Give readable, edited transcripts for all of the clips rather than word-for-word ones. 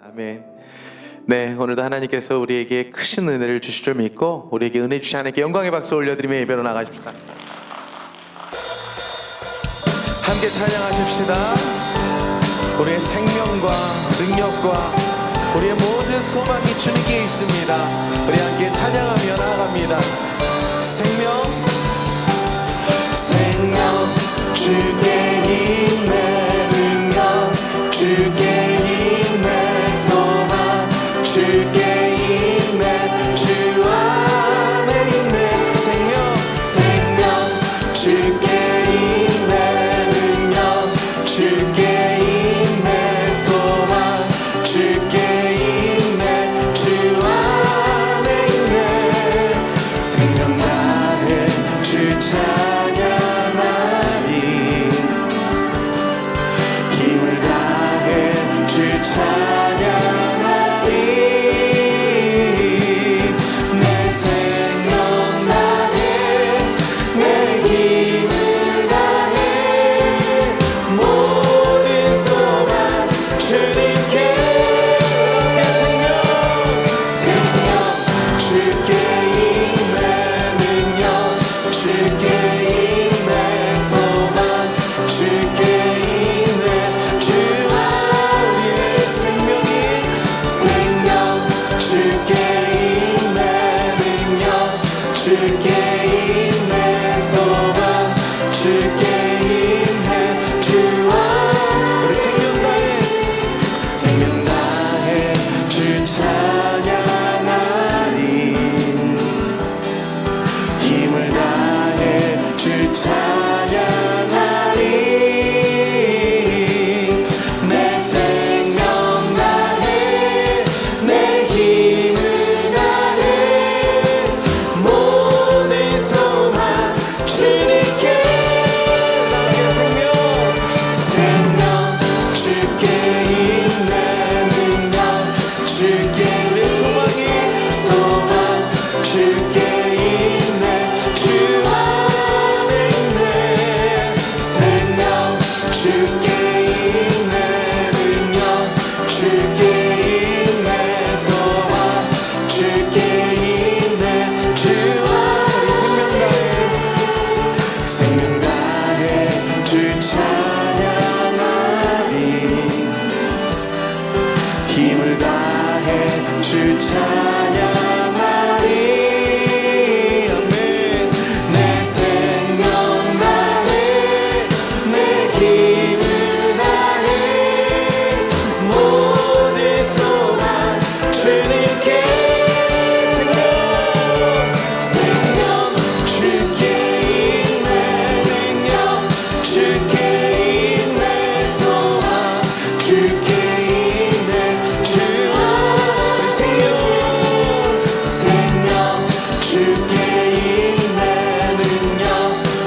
아멘. 네, 오늘도 하나님께서 우리에게 크신 은혜를 주실 줄 믿고 우리에게 은혜 주신 하나님께 영광의 박수 올려드리며 예배로 나가십시다. 함께 찬양하십시다. 우리의 생명과 능력과 우리의 모든 소망이 주님께 있습니다. 우리 함께 찬양하며 나아갑니다. 생명 주께 힘내, 능력 주께 힘내, 소망 주께 힘내, 주 안에 힘내. 생명 주께 힘내, 능력 주께 힘내, 소망 주께 힘내, 주 안에 힘내. 생명 나의 주 찬양하리, 힘을 다해 주 찬양하리. 내 생명 다해 내 힘을 다해 모든 소망 주님께. 생명 주께 힘내, 능력 주께 힘내, 소망 주께 힘내, 주 안에 생명 주께 힘내, 능력 주께 힘내, 소망 주께 힘내, 주 안에. 우리 생명 다해 주 찬양하리, 힘을 다해 주 찬양하리. 내 생명 다해 내 힘을 다해 모든 소망 주님께. 생명 주께 힘내, 능력 주께 내 소망 주께 힘내, 주 안에 있네. 생명 주께 힘내, 능력 주께 힘내, 소망 주께 힘내, 주 안에. 생명 다해 주 찬양하리, 힘을 다해 주 찬양하리. 아멘. 내 생명 다해 내 힘을 다해 모든 소망 주님께. 생명 주께 힘내, 능력 주께 힘내, 소망 주께 힘내, 주 안에. 생명 주께 힘내, 능력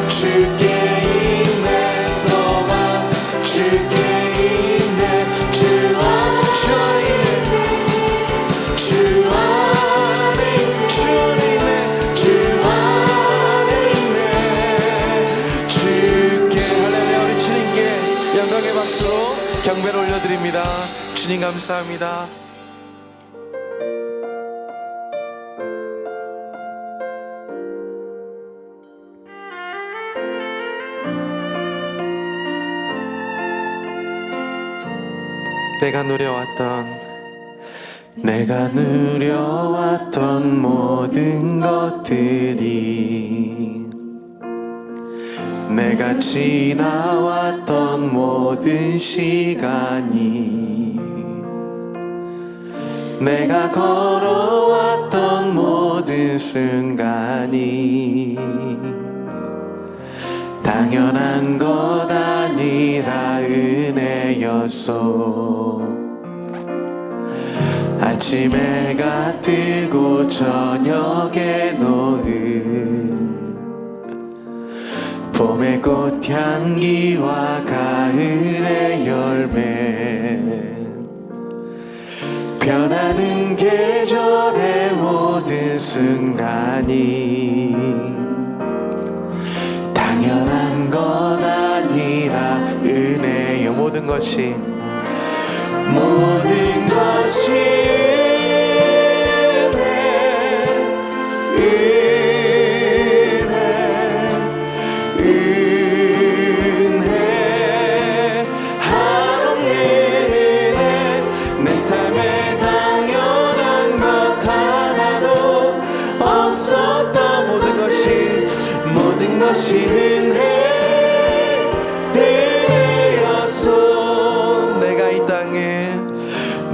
주께 힘내, 소망 주께 힘내, 주 안에. 주 안에 주님의 주 안에 있네. 주께. 할렐루야. 우리 주님께 영광의 박수로 경배를 올려드립니다. 주님 감사합니다. 내가 누려왔던 모든 것들이, 내가 지나왔던 모든 시간이, 내가 걸어왔던 모든 순간이 당연한 것 아니라 은혜였소. 아침 해가 뜨고 저녁에 노을, 봄의 꽃향기와 가을의 열매, 변하는 계절의 모든 순간이 당연한 것 아니라 은혜여. 모든 것이 모든 것이 은혜 한없는 은혜 내 삶에 당연한 것 하나도 없었던 모든 것이 은혜였소.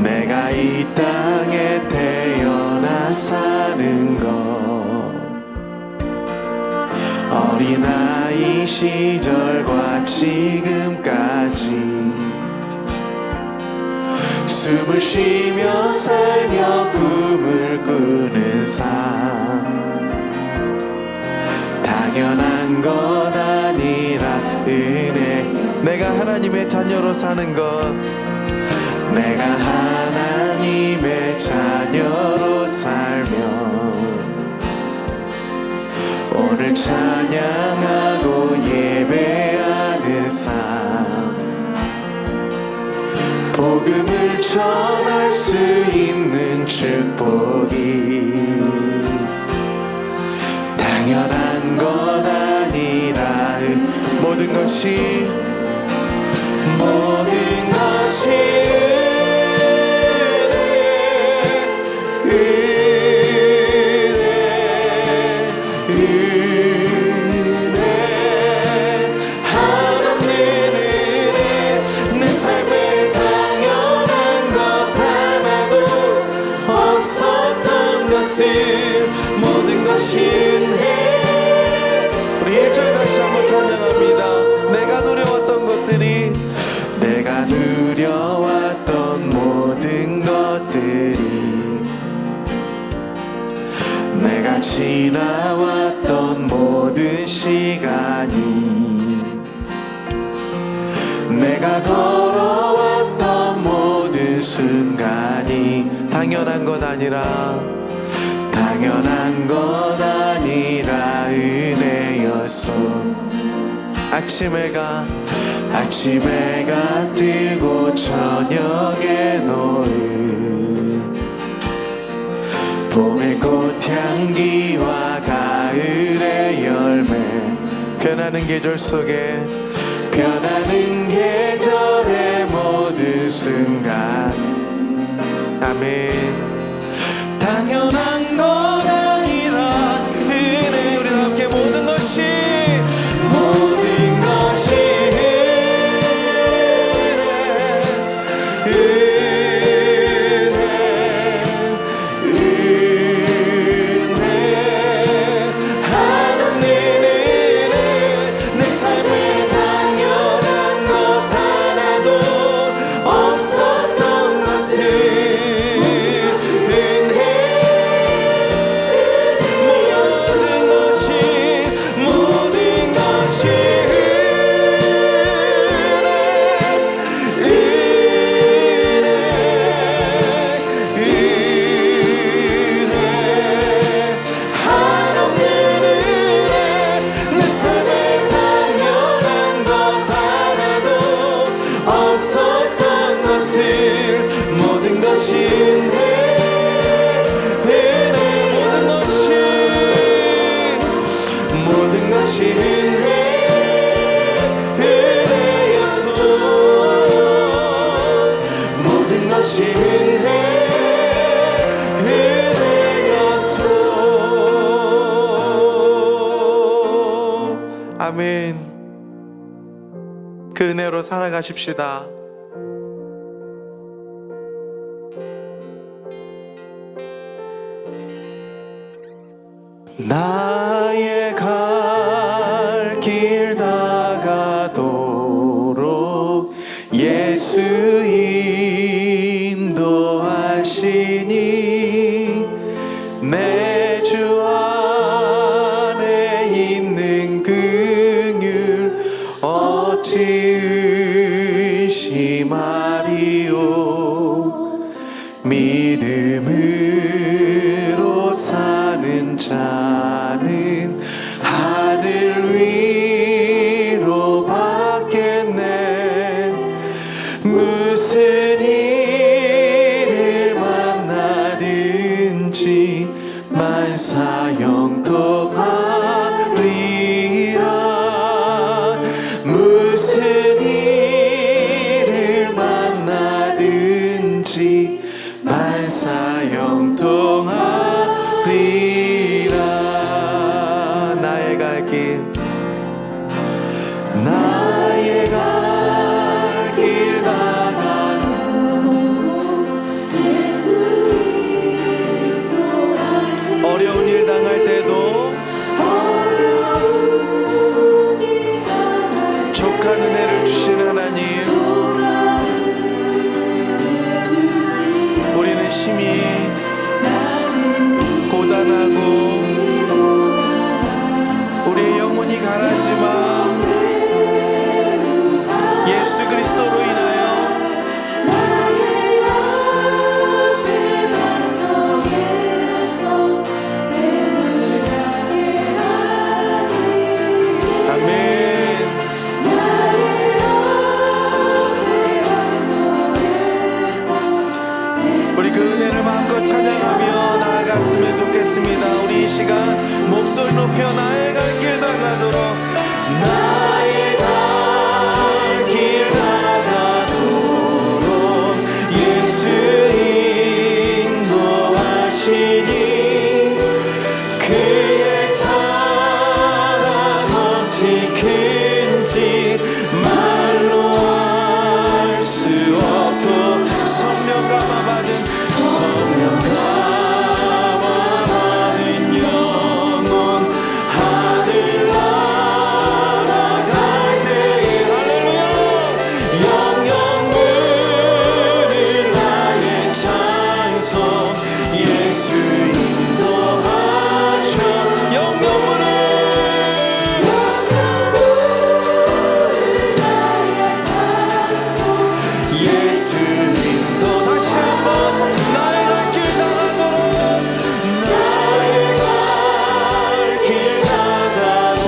내가 이 땅에 태어나 사는 것, 어린아이 시절과 지금까지 숨을 쉬며 살며 꿈을 꾸는 삶, 당연한 것 아니라 은혜. 내가 하나님의 자녀로 사는 것, 내가 하나님의 자녀로 살며 오늘 찬양하고 예배하는 삶, 복음을 전할 수 있는 축복이 당연한 것 아니라 모든 것이 은혜 한없는 은혜 내 삶에 당연한 것 하나도 없었던 것을 모든 것이 은혜. 우리 1절 같이 한번 찬양합니다. 내가 누려왔던 것들이, 내가 누려왔던 모든 것들이, 내가 지나왔던 모든 시간이, 내가 걸어왔던 모든 순간이 당연한 것 아니라 은혜였소. 아침 해가 뜨고 저녁에 노을, 봄의 꽃향기와 가을의 열매, 변하는 계절 속에 변하는 계절의 모든 순간, 아멘. 당연한 것 아니라 은혜. 우리 함께 모든 것이 아멘. 그 은혜로 살아가십시다. 나의 갈 길 다가도록 예수 인도하시니 내 주 안에 있는 긍휼 어찌 의심하리요. 믿음으로 사는 자는 하늘 위로 받겠네. 하나님, 우리는 심히 고단하고 우리의 영혼이 가라지만 예수 그리스도로 인하여 우리 그 은혜를 마음껏 찬양하며 나아갔으면 좋겠습니다. 우리 이 시간 목소리 높여 나의 갈 길 다가도록, 나의 갈 길 다가도록 예수 인도하시니 그의 사랑 어찌 큰지 말로 알 수 없고 성령 감화 받은 영혼 하늘 날아갈 때에 할렐루야 영영 누릴 나의 찬송 예수 인도하셔 영영 누릴 나의 찬송 예수 인도 다시 한번 나의 갈 길 다가도록 나의 갈 길 다가도록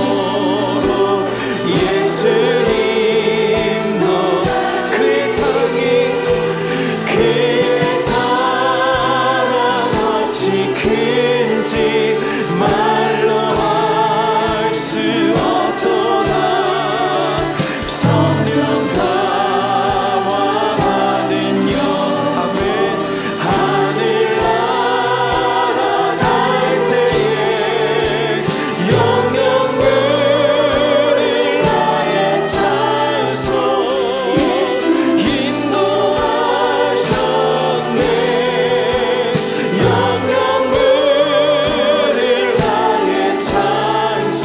예수 인도 그의 사랑이 그의 사랑 어찌 큰지 말로 알 수 없도다 성령 감화 받은 영 아멘 하늘 날아갈 때에 영영 누릴 나의 찬송 인도하셨네 영영 누릴 나의 찬송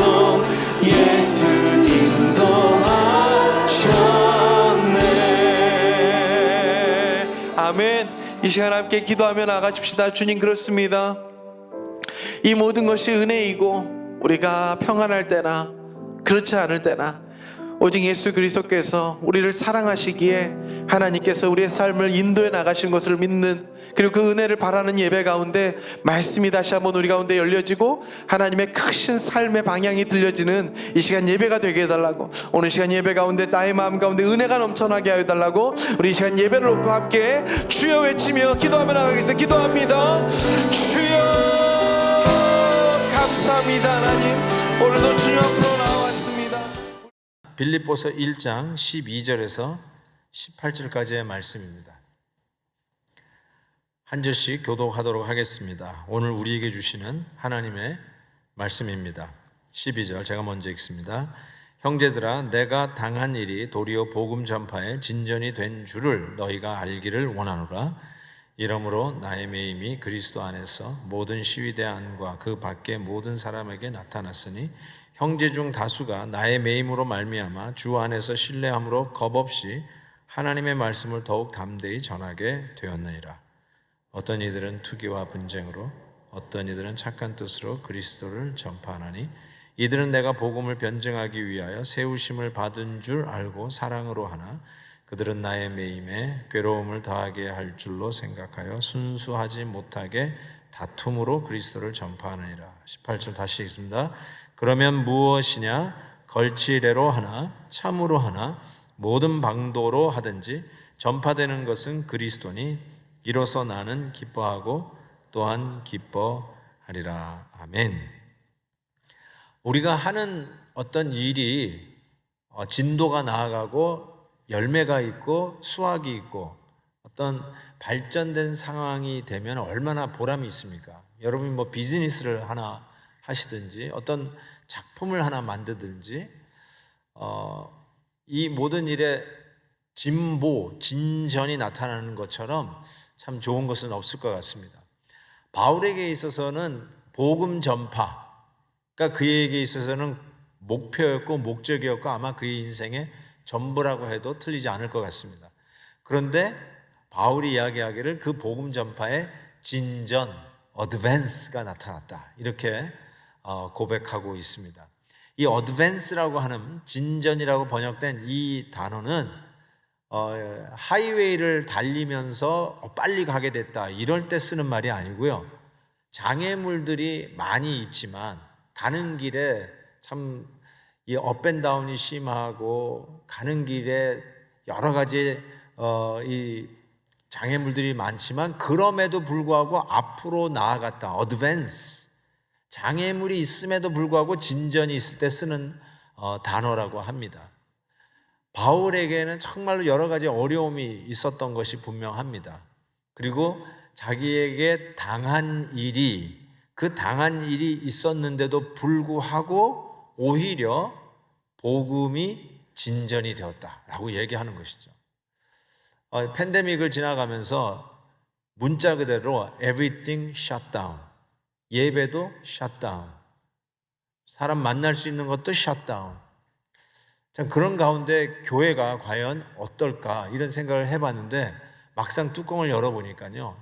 예수 인도하셨네. 아멘. 이 시간 함께 기도하며 나가십시다. 주님, 그렇습니다. 이 모든 것이 은혜이고 우리가 평안할 때나 그렇지 않을 때나 오직 예수 그리스도께서 우리를 사랑하시기에 하나님께서 우리의 삶을 인도해 나가신 것을 믿는, 그리고 그 은혜를 바라는 예배 가운데 말씀이 다시 한번 우리 가운데 열려지고 하나님의 크신 삶의 방향이 들려지는 이 시간 예배가 되게 해달라고, 오늘 시간 예배 가운데 나의 마음 가운데 은혜가 넘쳐나게 하여 달라고 우리 이 시간 예배를 놓고 함께 주여 외치며 기도하며 나가겠습니다. 기도합니다. 주여 감사합니다. 하나님, 오늘도 주님 앞으로 나왔습니다. 빌립보서 1장 12절에서 18절까지의 말씀입니다. 한 절씩 교독하도록 하겠습니다. 오늘 우리에게 주시는 하나님의 말씀입니다. 12절 제가 먼저 읽습니다. 형제들아, 내가 당한 일이 도리어 복음 전파에 진전이 된 줄을 너희가 알기를 원하노라. 이러므로 나의 매임이 그리스도 안에서 모든 시위대 안과 그 밖의 모든 사람에게 나타났으니 형제 중 다수가 나의 매임으로 말미암아 주 안에서 신뢰함으로 겁없이 하나님의 말씀을 더욱 담대히 전하게 되었느니라. 어떤 이들은 투기와 분쟁으로, 어떤 이들은 착한 뜻으로 그리스도를 전파하나니 이들은 내가 복음을 변증하기 위하여 세우심을 받은 줄 알고 사랑으로 하나 그들은 나의 매임에 괴로움을 더하게 할 줄로 생각하여 순수하지 못하게 다툼으로 그리스도를 전파하느니라. 18절 다시 읽습니다. 그러면 무엇이냐? 걸치례로 하나 참으로 하나 모든 방도로 하든지 전파되는 것은 그리스도니 이로써 나는 기뻐하고 또한 기뻐하리라. 아멘. 우리가 하는 어떤 일이 진도가 나아가고 열매가 있고 수확이 있고 어떤 발전된 상황이 되면 얼마나 보람이 있습니까? 여러분이 뭐 비즈니스를 하나 하시든지 어떤 작품을 하나 만들든지 이 모든 일에 진보, 진전이 나타나는 것처럼 참 좋은 것은 없을 것 같습니다. 바울에게 있어서는 복음 전파가 그에게 있어서는 목표였고 목적이었고 아마 그의 인생의 전부라고 해도 틀리지 않을 것 같습니다. 그런데 바울이 이야기하기를 그 복음 전파의 진전, 어드밴스가 나타났다. 이렇게 고백하고 있습니다. 이 어드밴스라고 하는 진전이라고 번역된 이 단어는 하이웨이를 달리면서 빨리 가게 됐다 이럴 때 쓰는 말이 아니고요. 장애물들이 많이 있지만 가는 길에 참 이 업앤다운이 심하고 가는 길에 여러 가지 이 장애물들이 많지만 그럼에도 불구하고 앞으로 나아갔다. 어드밴스. 장애물이 있음에도 불구하고 진전이 있을 때 쓰는 단어라고 합니다. 바울에게는 정말로 여러 가지 어려움이 있었던 것이 분명합니다. 그리고 자기에게 그 당한 일이 있었는데도 불구하고 오히려 복음이 진전이 되었다라고 얘기하는 것이죠. 팬데믹을 지나가면서 문자 그대로 everything shut down, 예배도 shut down, 사람 만날 수 있는 것도 shut down. 참 그런 가운데 교회가 과연 어떨까 이런 생각을 해봤는데 막상 뚜껑을 열어보니까요,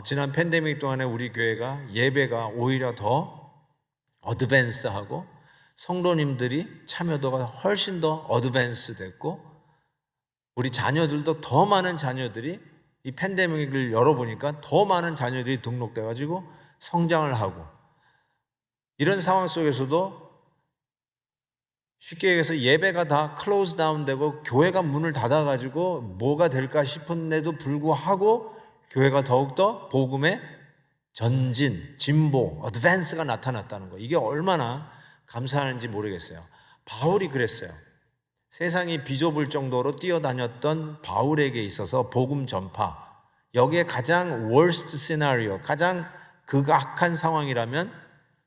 지난 팬데믹 동안에 우리 교회가 예배가 오히려 더 어드밴스하고 성도님들이 참여도가 훨씬 더 어드밴스 됐고 우리 자녀들도 더 많은 자녀들이 이 팬데믹을 열어보니까 더 많은 자녀들이 등록돼가지고 성장을 하고 이런 상황 속에서도 쉽게 얘기해서 예배가 다 클로즈 다운 되고 교회가 문을 닫아가지고 뭐가 될까 싶은데도 불구하고 교회가 더욱더 복음의 전진, 진보, 어드밴스가 나타났다는 거. 이게 얼마나 감사하는지 모르겠어요. 바울이 그랬어요. 세상이 비좁을 정도로 뛰어다녔던 바울에게 있어서 복음 전파, 여기에 가장 worst scenario, 가장 극악한 상황이라면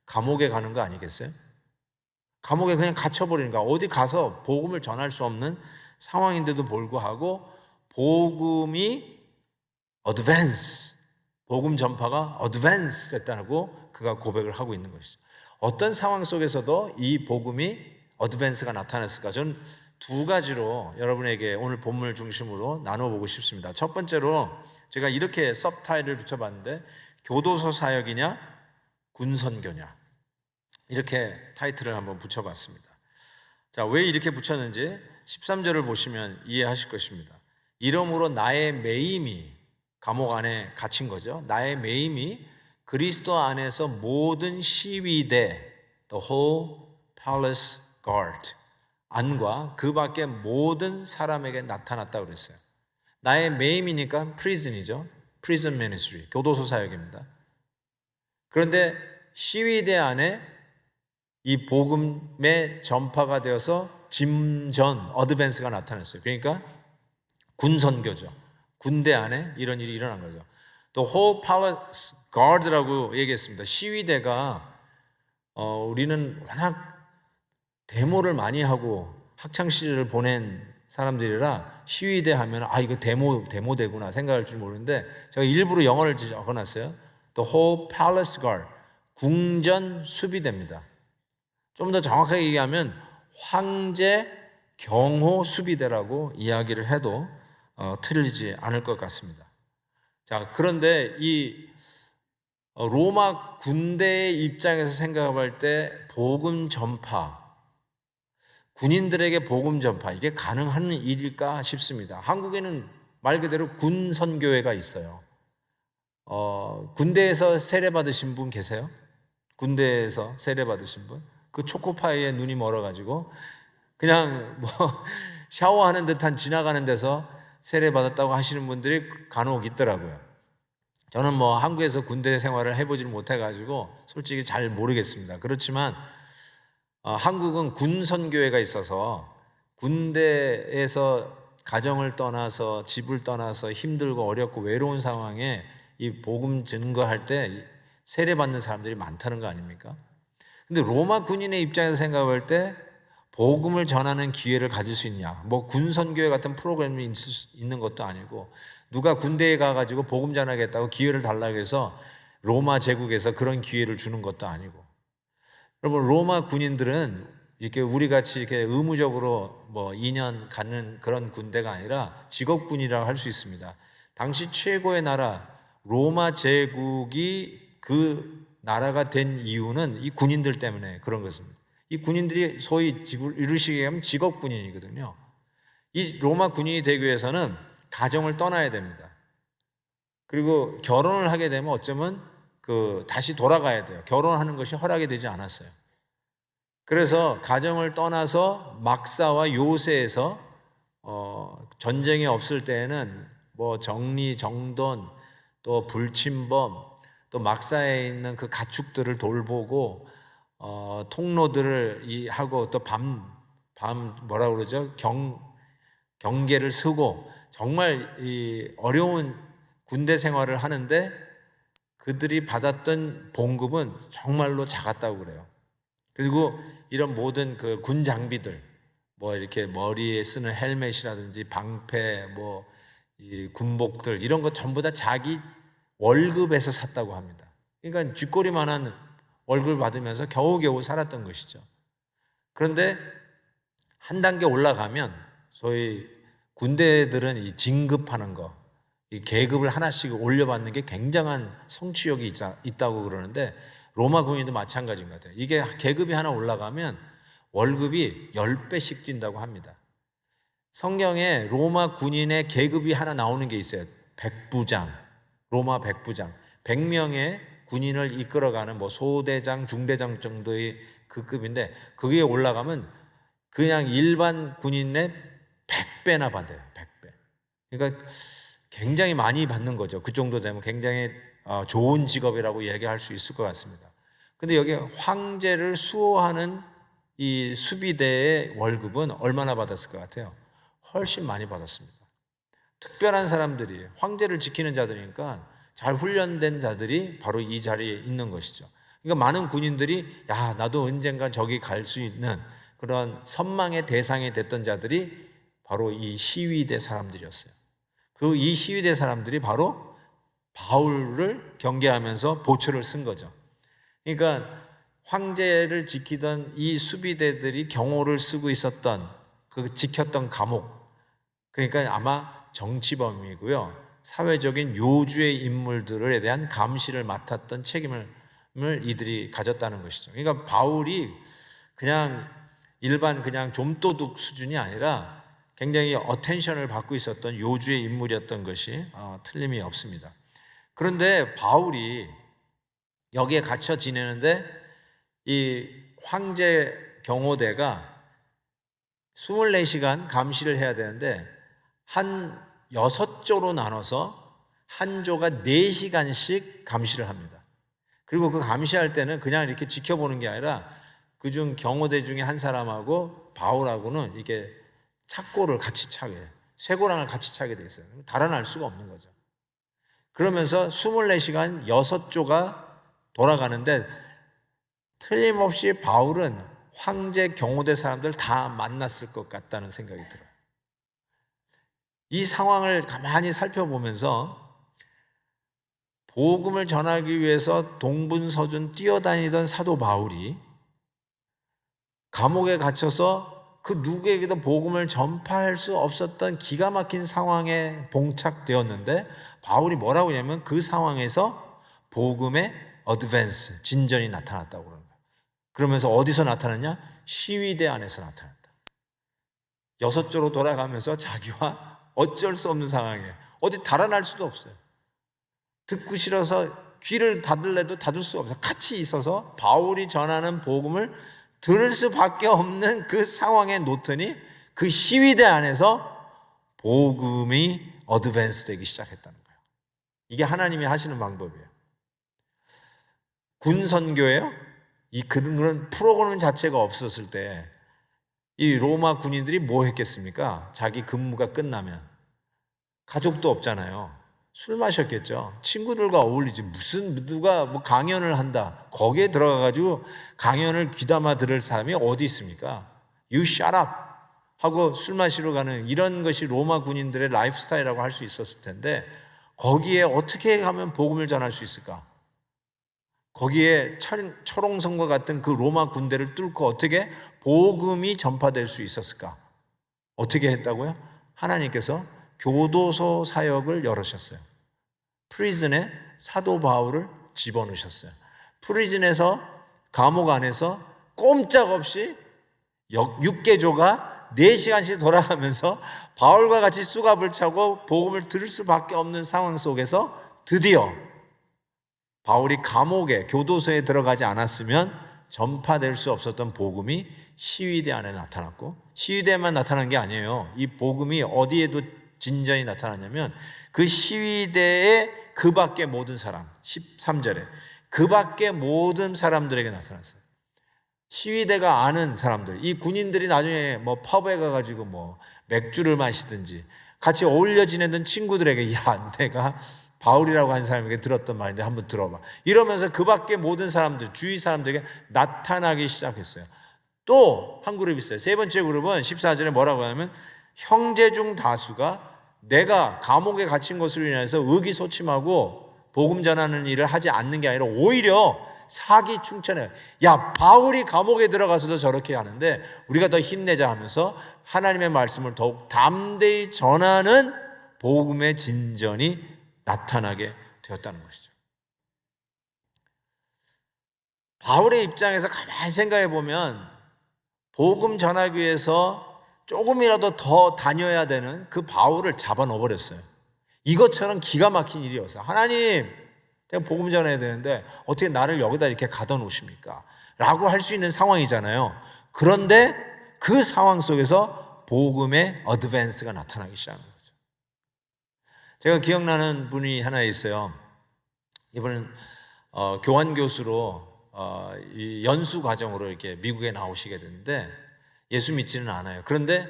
감옥에 가는 거 아니겠어요? 감옥에 그냥 갇혀버리는 거야. 어디 가서 복음을 전할 수 없는 상황인데도 불구하고 복음이 어드밴스, 복음 전파가 어드밴스 됐다고 그가 고백을 하고 있는 것이죠. 어떤 상황 속에서도 이 복음이 어드밴스가 나타났을까? 저는 두 가지로 여러분에게 오늘 본문을 중심으로 나눠보고 싶습니다. 첫 번째로 제가 이렇게 서브타이틀을 붙여봤는데 교도소 사역이냐 군선교냐 이렇게 타이틀을 한번 붙여봤습니다. 자, 왜 이렇게 붙였는지 13절을 보시면 이해하실 것입니다. 이러므로 나의 매임이, 감옥 안에 갇힌 거죠. 나의 매임이 그리스도 안에서 모든 시위대, the whole palace guard 안과 그 밖에 모든 사람에게 나타났다고 그랬어요. 나의 매임이니까 prison이죠. prison ministry, 교도소 사역입니다. 그런데 시위대 안에 이 복음의 전파가 되어서 진전, 어드밴스가 나타났어요. 그러니까 군선교죠. 군대 안에 이런 일이 일어난 거죠. 또 whole palace guard라고 얘기했습니다. 시위대가 우리는 워낙 데모를 많이 하고 학창 시절을 보낸 사람들이라 시위대 하면 이거 데모대구나 생각할 줄 모르는데 제가 일부러 영어를 적어놨어요. The whole palace guard, 궁전 수비대입니다. 좀 더 정확하게 얘기하면 황제 경호 수비대라고 이야기를 해도 틀리지 않을 것 같습니다. 자, 그런데 이 로마 군대의 입장에서 생각할 때 복음 전파, 군인들에게 복음 전파, 이게 가능한 일일까 싶습니다. 한국에는 말 그대로 군선교회가 있어요. 군대에서 세례받으신 분 계세요? 군대에서 세례받으신 분? 그 초코파이에 눈이 멀어가지고 그냥 뭐 샤워하는 듯한 지나가는 데서 세례받았다고 하시는 분들이 간혹 있더라고요. 저는 뭐 한국에서 군대 생활을 해보지 못해가지고 솔직히 잘 모르겠습니다. 그렇지만 한국은 군선교회가 있어서 군대에서 가정을 떠나서 집을 떠나서 힘들고 어렵고 외로운 상황에 이 복음 증거할 때 세례받는 사람들이 많다는 거 아닙니까? 근데 로마 군인의 입장에서 생각할 때 복음을 전하는 기회를 가질 수 있냐? 뭐 군선교회 같은 프로그램이 있는 것도 아니고 누가 군대에 가가지고 복음 전하겠다고 기회를 달라고 해서 로마 제국에서 그런 기회를 주는 것도 아니고 여러분 로마 군인들은 이렇게 우리 같이 이렇게 의무적으로 뭐 2년 갖는 그런 군대가 아니라 직업군이라고 할 수 있습니다. 당시 최고의 나라 로마 제국이 그 나라가 된 이유는 이 군인들 때문에 그런 것입니다. 이 군인들이 소위 이루시게 하면 직업군인이거든요. 이 로마 군인이 되기 위해서는 가정을 떠나야 됩니다. 그리고 결혼을 하게 되면 어쩌면 다시 돌아가야 돼요. 결혼하는 것이 허락이 되지 않았어요. 그래서 가정을 떠나서 막사와 요새에서 전쟁이 없을 때에는 뭐 정리, 정돈, 또 불침범, 또 막사에 있는 그 가축들을 돌보고 통로들을 하고 또 밤 뭐라 그러죠? 경계를 서고 정말 이 어려운 군대 생활을 하는데 그들이 받았던 봉급은 정말로 작았다고 그래요. 그리고 이런 모든 그 군 장비들, 뭐 이렇게 머리에 쓰는 헬멧이라든지 방패, 뭐 이 군복들 이런 거 전부 다 자기 월급에서 샀다고 합니다. 그러니까 쥐꼬리만한 월급을 받으면서 겨우겨우 살았던 것이죠. 그런데 한 단계 올라가면 소위 군대들은 이 진급하는 거, 이 계급을 하나씩 올려받는 게 굉장한 성취욕이 있다고 그러는데 로마 군인도 마찬가지인 것 같아요. 이게 계급이 하나 올라가면 월급이 10배씩 뛴다고 합니다. 성경에 로마 군인의 계급이 하나 나오는 게 있어요. 백부장, 로마 백부장. 100명의 군인을 이끌어가는 뭐 소대장, 중대장 정도의 그 급인데 그게 올라가면 그냥 일반 군인의 100배나 받아요. 100배. 그러니까 굉장히 많이 받는 거죠. 그 정도 되면 굉장히 좋은 직업이라고 얘기할 수 있을 것 같습니다. 근데 여기 황제를 수호하는 이 수비대의 월급은 얼마나 받았을 것 같아요? 훨씬 많이 받았습니다. 특별한 사람들이 황제를 지키는 자들이니까 잘 훈련된 자들이 바로 이 자리에 있는 것이죠. 그러니까 많은 군인들이 야 나도 언젠가 저기 갈 수 있는 그런 선망의 대상이 됐던 자들이 바로 이 시위대 사람들이었어요. 이 시위대 사람들이 바로 바울을 경계하면서 보초를 쓴 거죠. 그러니까 황제를 지키던 이 수비대들이 경호를 쓰고 있었던 지켰던 감옥, 그러니까 아마 정치범이고요. 사회적인 요주의 인물들에 대한 감시를 맡았던 책임을 이들이 가졌다는 것이죠. 그러니까 바울이 그냥 일반 그냥 좀도둑 수준이 아니라 굉장히 어텐션을 받고 있었던 요주의 인물이었던 것이 틀림이 없습니다. 그런데 바울이 여기에 갇혀 지내는데 이 황제 경호대가 24시간 감시를 해야 되는데 한 6조로 나눠서 한 조가 4시간씩 감시를 합니다. 그리고 그 감시할 때는 그냥 이렇게 지켜보는 게 아니라 그중 경호대 중에 한 사람하고 바울하고는 이게 착고를 같이 차게, 쇠고랑을 같이 차게 돼 있어요. 달아날 수가 없는 거죠. 그러면서 24시간 6조가 돌아가는데 틀림없이 바울은 황제 경호대 사람들 다 만났을 것 같다는 생각이 들어요. 이 상황을 가만히 살펴보면서 복음을 전하기 위해서 동분서준 뛰어다니던 사도 바울이 감옥에 갇혀서 그 누구에게도 복음을 전파할 수 없었던 기가 막힌 상황에 봉착되었는데 바울이 뭐라고 하냐면 그 상황에서 복음의 어드밴스, 진전이 나타났다고 그러는 거예요. 그러면서 어디서 나타났냐? 시위대 안에서 나타났다. 6조로 돌아가면서 자기와 어쩔 수 없는 상황이에요. 어디 달아날 수도 없어요. 듣고 싫어서 귀를 닫을래도 닫을 수가 없어요. 같이 있어서 바울이 전하는 복음을 들을 수밖에 없는 그 상황에 놓더니 그 시위대 안에서 복음이 어드밴스 되기 시작했다는 거예요. 이게 하나님이 하시는 방법이에요. 군선교예요? 그런 프로그램 자체가 없었을 때 이 로마 군인들이 뭐 했겠습니까? 자기 근무가 끝나면 가족도 없잖아요. 술 마셨겠죠. 친구들과 어울리지. 무슨 누가 뭐 강연을 한다. 거기에 들어가가지고 강연을 귀담아 들을 사람이 어디 있습니까? You shut up 하고 술 마시러 가는 이런 것이 로마 군인들의 라이프 스타일이라고 할 수 있었을 텐데 거기에 어떻게 하면 복음을 전할 수 있을까? 거기에 철옹성과 같은 그 로마 군대를 뚫고 어떻게 복음이 전파될 수 있었을까? 어떻게 했다고요? 하나님께서 교도소 사역을 열으셨어요. 프리즌에 사도 바울을 집어넣으셨어요. 프리즌에서, 감옥 안에서 꼼짝없이 육개조가 4시간씩 돌아가면서 바울과 같이 수갑을 차고 복음을 들을 수밖에 없는 상황 속에서 드디어 바울이 감옥에, 교도소에 들어가지 않았으면 전파될 수 없었던 복음이 시위대 안에 나타났고, 시위대에만 나타난 게 아니에요. 이 복음이 어디에도 진전이 나타났냐면 그 시위대의 그 밖의 모든 사람, 13절에 그 밖의 모든 사람들에게 나타났어요. 시위대가 아는 사람들, 이 군인들이 나중에 뭐 펍에 가가지고 뭐 맥주를 마시든지 같이 어울려 지내던 친구들에게, 야, 내가 바울이라고 하는 사람에게 들었던 말인데 한번 들어봐, 이러면서 그 밖에 모든 사람들, 주위 사람들에게 나타나기 시작했어요. 또 한 그룹이 있어요. 세 번째 그룹은 14절에 뭐라고 하냐면, 형제 중 다수가 내가 감옥에 갇힌 것으로 인해서 의기소침하고 복음 전하는 일을 하지 않는 게 아니라 오히려 사기 충천해요. 야, 바울이 감옥에 들어가서도 저렇게 하는데 우리가 더 힘내자 하면서 하나님의 말씀을 더욱 담대히 전하는 복음의 진전이 나타나게 되었다는 것이죠. 바울의 입장에서 가만히 생각해 보면 복음 전하기 위해서 조금이라도 더 다녀야 되는 그 바울을 잡아 넣어버렸어요. 이것처럼 기가 막힌 일이었어요. 하나님, 내가 복음 전해야 되는데 어떻게 나를 여기다 이렇게 가둬 놓으십니까? 라고 할 수 있는 상황이잖아요. 그런데 그 상황 속에서 복음의 어드밴스가 나타나기 시작한 거죠. 제가 기억나는 분이 하나 있어요. 이분은 교환 교수로 이 연수 과정으로 이렇게 미국에 나오시게 됐는데 예수 믿지는 않아요. 그런데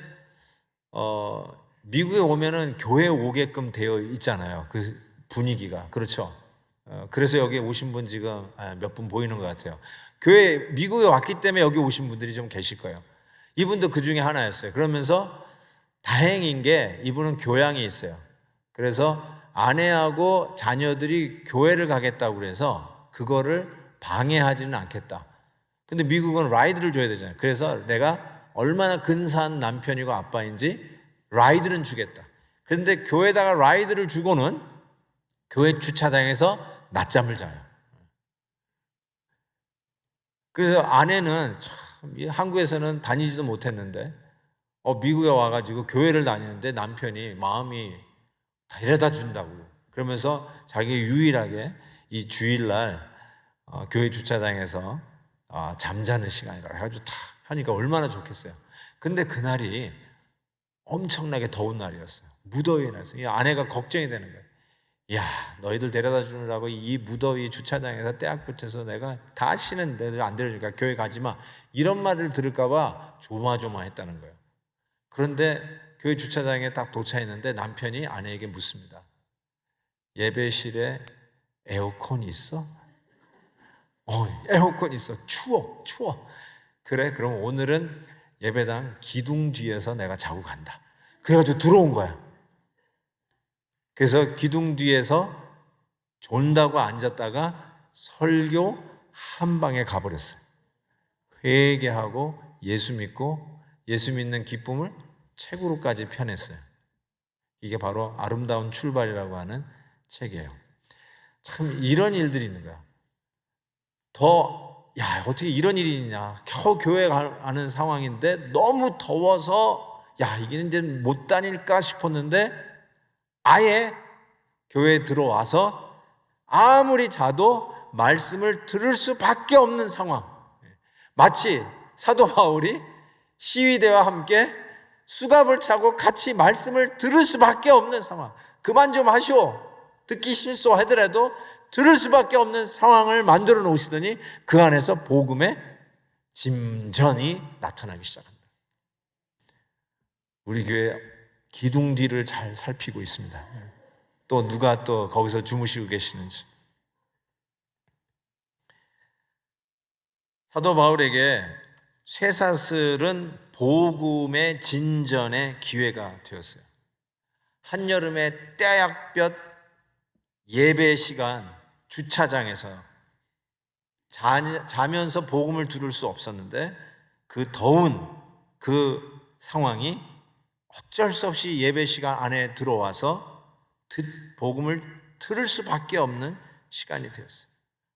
미국에 오면은 교회 오게끔 되어 있잖아요. 그 분위기가. 그렇죠. 그래서 여기 오신 분 지금 몇 분 보이는 것 같아요. 교회, 미국에 왔기 때문에 여기 오신 분들이 좀 계실 거예요. 이분도 그 중에 하나였어요. 그러면서 다행인 게 이분은 교양이 있어요. 그래서 아내하고 자녀들이 교회를 가겠다고 그래서 그거를 방해하지는 않겠다. 근데 미국은 라이드를 줘야 되잖아요. 그래서 내가 얼마나 근사한 남편이고 아빠인지 라이드는 주겠다. 그런데 교회에다가 라이드를 주고는 교회 주차장에서 낮잠을 자요. 그래서 아내는 참 한국에서는 다니지도 못했는데 미국에 와가지고 교회를 다니는데 남편이 마음이 다 이래다 준다고 그러면서 자기 유일하게 이 주일날 교회 주차장에서 잠자는 시간이라고 해가지고 다 하니까 얼마나 좋겠어요. 근데 그날이 엄청나게 더운 날이었어요. 무더위 날이었어요. 이 아내가 걱정이 되는 거예요. 야, 너희들 데려다 주느라고 이 무더위 주차장에서 떼약 붙여서 내가 다시는 너희들 안 데려주니까 교회 가지 마, 이런 말을 들을까 봐 조마조마했다는 거예요. 그런데 교회 주차장에 딱 도착했는데 남편이 아내에게 묻습니다. 예배실에 에어컨이 있어? 에어컨 있어. 추워. 그래, 그럼 오늘은 예배당 기둥 뒤에서 내가 자고 간다. 그래가지고 들어온 거야. 그래서 기둥 뒤에서 존다고 앉았다가 설교 한 방에 가버렸어요. 회개하고 예수 믿고 예수 믿는 기쁨을 책으로까지 펴냈어요. 이게 바로 아름다운 출발이라고 하는 책이에요. 참 이런 일들이 있는 거야. 야, 어떻게 이런 일이 있냐. 겨우 교회 가는 상황인데 너무 더워서 야, 이게 이제 못 다닐까 싶었는데 아예 교회에 들어와서 아무리 자도 말씀을 들을 수밖에 없는 상황. 마치 사도 바울이 시위대와 함께 수갑을 차고 같이 말씀을 들을 수밖에 없는 상황. 그만 좀 하시오. 듣기 싫소 하더라도 들을 수밖에 없는 상황을 만들어 놓으시더니 그 안에서 복음의 진전이 나타나기 시작합니다. 우리 교회 기둥 뒤를 잘 살피고 있습니다. 또 누가 또 거기서 주무시고 계시는지. 사도 바울에게 쇠사슬은 복음의 진전의 기회가 되었어요. 한여름의 떼약볕 예배 시간 주차장에서 자면서 복음을 들을 수 없었는데 그 더운 그 상황이 어쩔 수 없이 예배 시간 안에 들어와서 복음을 들을 수밖에 없는 시간이 되었어요.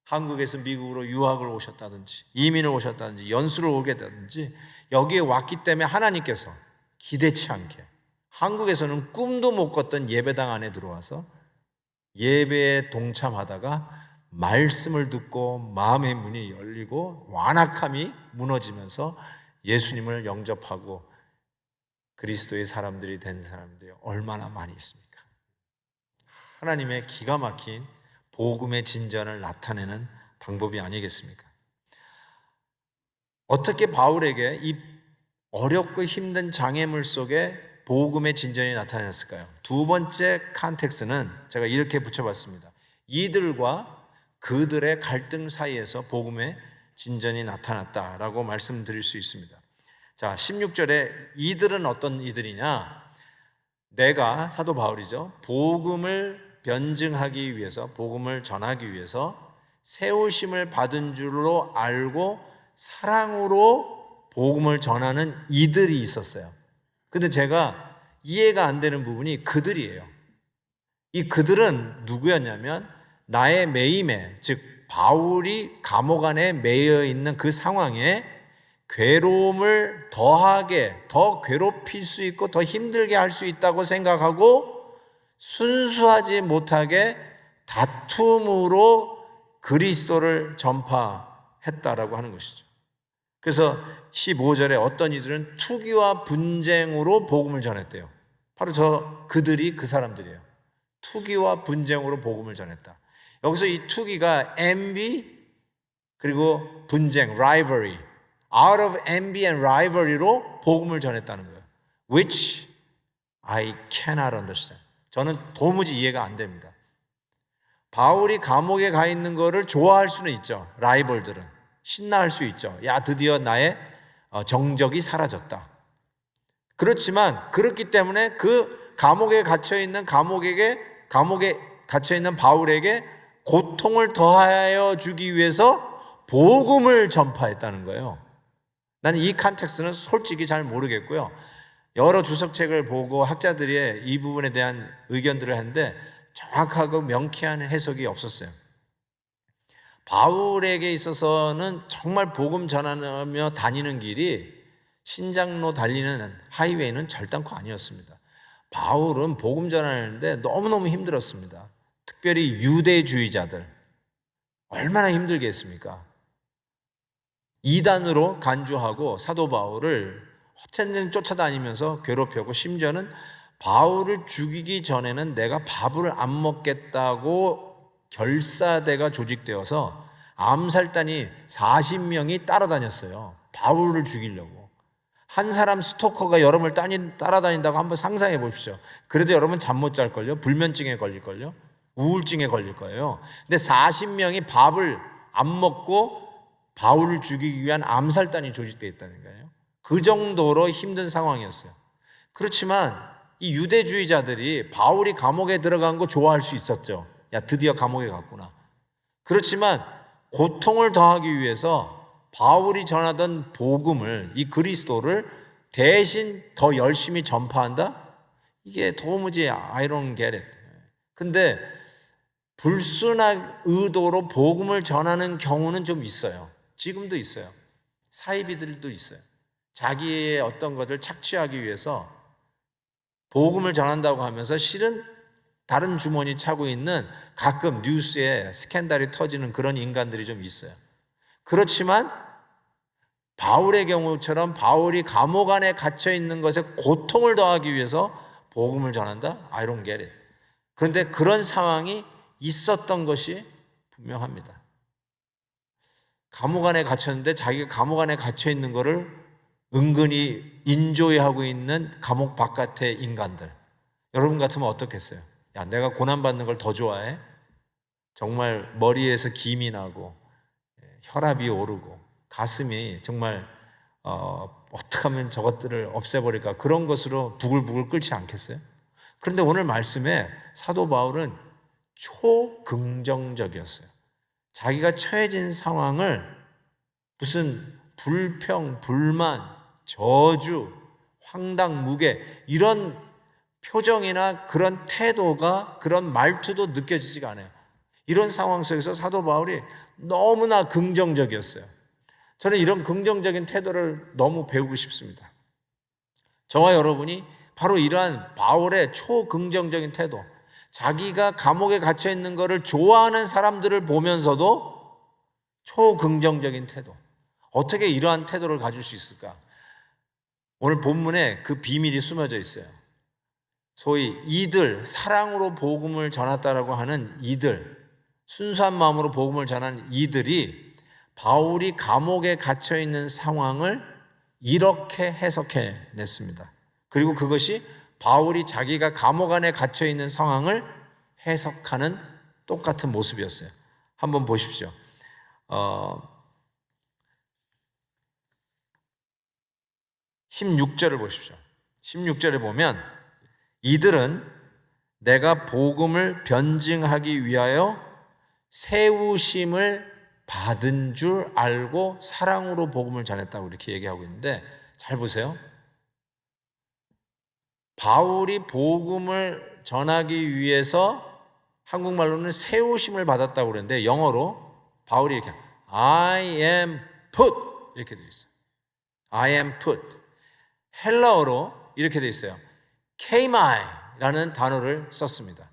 한국에서 미국으로 유학을 오셨다든지 이민을 오셨다든지 연수를 오게 되든지 여기에 왔기 때문에 하나님께서 기대치 않게 한국에서는 꿈도 못 꿨던 예배당 안에 들어와서 예배에 동참하다가 말씀을 듣고 마음의 문이 열리고 완악함이 무너지면서 예수님을 영접하고 그리스도의 사람들이 된 사람들이 얼마나 많이 있습니까? 하나님의 기가 막힌 복음의 진전을 나타내는 방법이 아니겠습니까? 어떻게 바울에게 이 어렵고 힘든 장애물 속에 복음의 진전이 나타났을까요? 두 번째 컨텍스트는 제가 이렇게 붙여봤습니다. 이들과 그들의 갈등 사이에서 복음의 진전이 나타났다라고 말씀드릴 수 있습니다. 자, 16절에 이들은 어떤 이들이냐? 내가 사도 바울이죠. 복음을 변증하기 위해서, 복음을 전하기 위해서 세우심을 받은 줄로 알고 사랑으로 복음을 전하는 이들이 있었어요. 근데 제가 이해가 안 되는 부분이 그들이에요. 이 그들은 누구였냐면 나의 매임에, 즉 바울이 감옥 안에 매여 있는 그 상황에 괴로움을 더 괴롭힐 수 있고 더 힘들게 할 수 있다고 생각하고 순수하지 못하게 다툼으로 그리스도를 전파했다라고 하는 것이죠. 그래서 15절에 어떤 이들은 투기와 분쟁으로 복음을 전했대요. 바로 그들이 그 사람들이에요. 투기와 분쟁으로 복음을 전했다. 여기서 이 투기가 envy 그리고 분쟁, rivalry. Out of envy and rivalry로 복음을 전했다는 거예요. Which I cannot understand. 저는 도무지 이해가 안 됩니다. 바울이 감옥에 가 있는 거를 좋아할 수는 있죠. 라이벌들은. 신나할 수 있죠. 야, 드디어 나의 정적이 사라졌다. 그렇지만 그렇기 때문에 그 감옥에 갇혀 있는 바울에게 고통을 더하여 주기 위해서 복음을 전파했다는 거예요. 나는 이 컨텍스트는 솔직히 잘 모르겠고요. 여러 주석책을 보고 학자들이 이 부분에 대한 의견들을 했는데 정확하고 명쾌한 해석이 없었어요. 바울에게 있어서는 정말 복음 전하며 다니는 길이 신장로 달리는 하이웨이는 절단코 아니었습니다. 바울은 복음 전하는데 너무너무 힘들었습니다. 특별히 유대주의자들 얼마나 힘들게 했습니까? 이단으로 간주하고 사도 바울을 어쨌든 쫓아다니면서 괴롭혔고 심지어는 바울을 죽이기 전에는 내가 밥을 안 먹겠다고 결사대가 조직되어서 암살단이 40명이 따라다녔어요. 바울을 죽이려고. 한 사람 스토커가 여러분을 따라다닌다고 한번 상상해 보십시오. 그래도 여러분 잠 못 잘걸요? 불면증에 걸릴걸요? 우울증에 걸릴 거예요. 근데 40명이 밥을 안 먹고 바울을 죽이기 위한 암살단이 조직되어 있다는 거예요. 그 정도로 힘든 상황이었어요. 그렇지만 이 유대주의자들이 바울이 감옥에 들어간 거 좋아할 수 있었죠. 야, 드디어 감옥에 갔구나. 그렇지만 고통을 더하기 위해서 바울이 전하던 복음을, 이 그리스도를 대신 더 열심히 전파한다? 이게 도무지 I don't get it. 근데 불순한 의도로 복음을 전하는 경우는 좀 있어요. 지금도 있어요. 사이비들도 있어요. 자기의 어떤 것을 착취하기 위해서 복음을 전한다고 하면서 실은 다른 주머니 차고 있는 가끔 뉴스에 스캔들이 터지는 그런 인간들이 좀 있어요. 그렇지만 바울의 경우처럼 바울이 감옥 안에 갇혀 있는 것에 고통을 더하기 위해서 복음을 전한다? I don't get it. 그런데 그런 상황이 있었던 것이 분명합니다. 감옥 안에 갇혔는데 자기가 감옥 안에 갇혀 있는 것을 은근히 인조이하고 있는 감옥 바깥의 인간들. 여러분 같으면 어떻겠어요? 야, 내가 고난받는 걸 더 좋아해? 정말 머리에서 김이 나고 혈압이 오르고 가슴이 정말 어떻게 하면 저것들을 없애버릴까, 그런 것으로 부글부글 끓지 않겠어요? 그런데 오늘 말씀에 사도 바울은 초긍정적이었어요. 자기가 처해진 상황을 무슨 불평, 불만, 저주, 황당무계 이런 표정이나 그런 태도가, 그런 말투도 느껴지지가 않아요. 이런 상황 속에서 사도 바울이 너무나 긍정적이었어요. 저는 이런 긍정적인 태도를 너무 배우고 싶습니다. 저와 여러분이 바로 이러한 바울의 초긍정적인 태도, 자기가 감옥에 갇혀 있는 것을 좋아하는 사람들을 보면서도 초긍정적인 태도, 어떻게 이러한 태도를 가질 수 있을까? 오늘 본문에 그 비밀이 숨어져 있어요. 소위 이들, 사랑으로 복음을 전했다라고 하는 이들, 순수한 마음으로 복음을 전하는 이들이 바울이 감옥에 갇혀 있는 상황을 이렇게 해석해냈습니다. 그리고 그것이 바울이 자기가 감옥 안에 갇혀 있는 상황을 해석하는 똑같은 모습이었어요. 한번 보십시오. 16절을 보십시오. 16절에 보면 이들은 내가 복음을 변증하기 위하여 세우심을 받은 줄 알고 사랑으로 복음을 전했다고 이렇게 얘기하고 있는데, 잘 보세요. 바울이 복음을 전하기 위해서 한국말로는 세우심을 받았다고 그러는데, 영어로 바울이 이렇게 I am put 이렇게 되어 있어요. I am put. 헬라어로 이렇게 되어 있어요. 케이마이라는 단어를 썼습니다.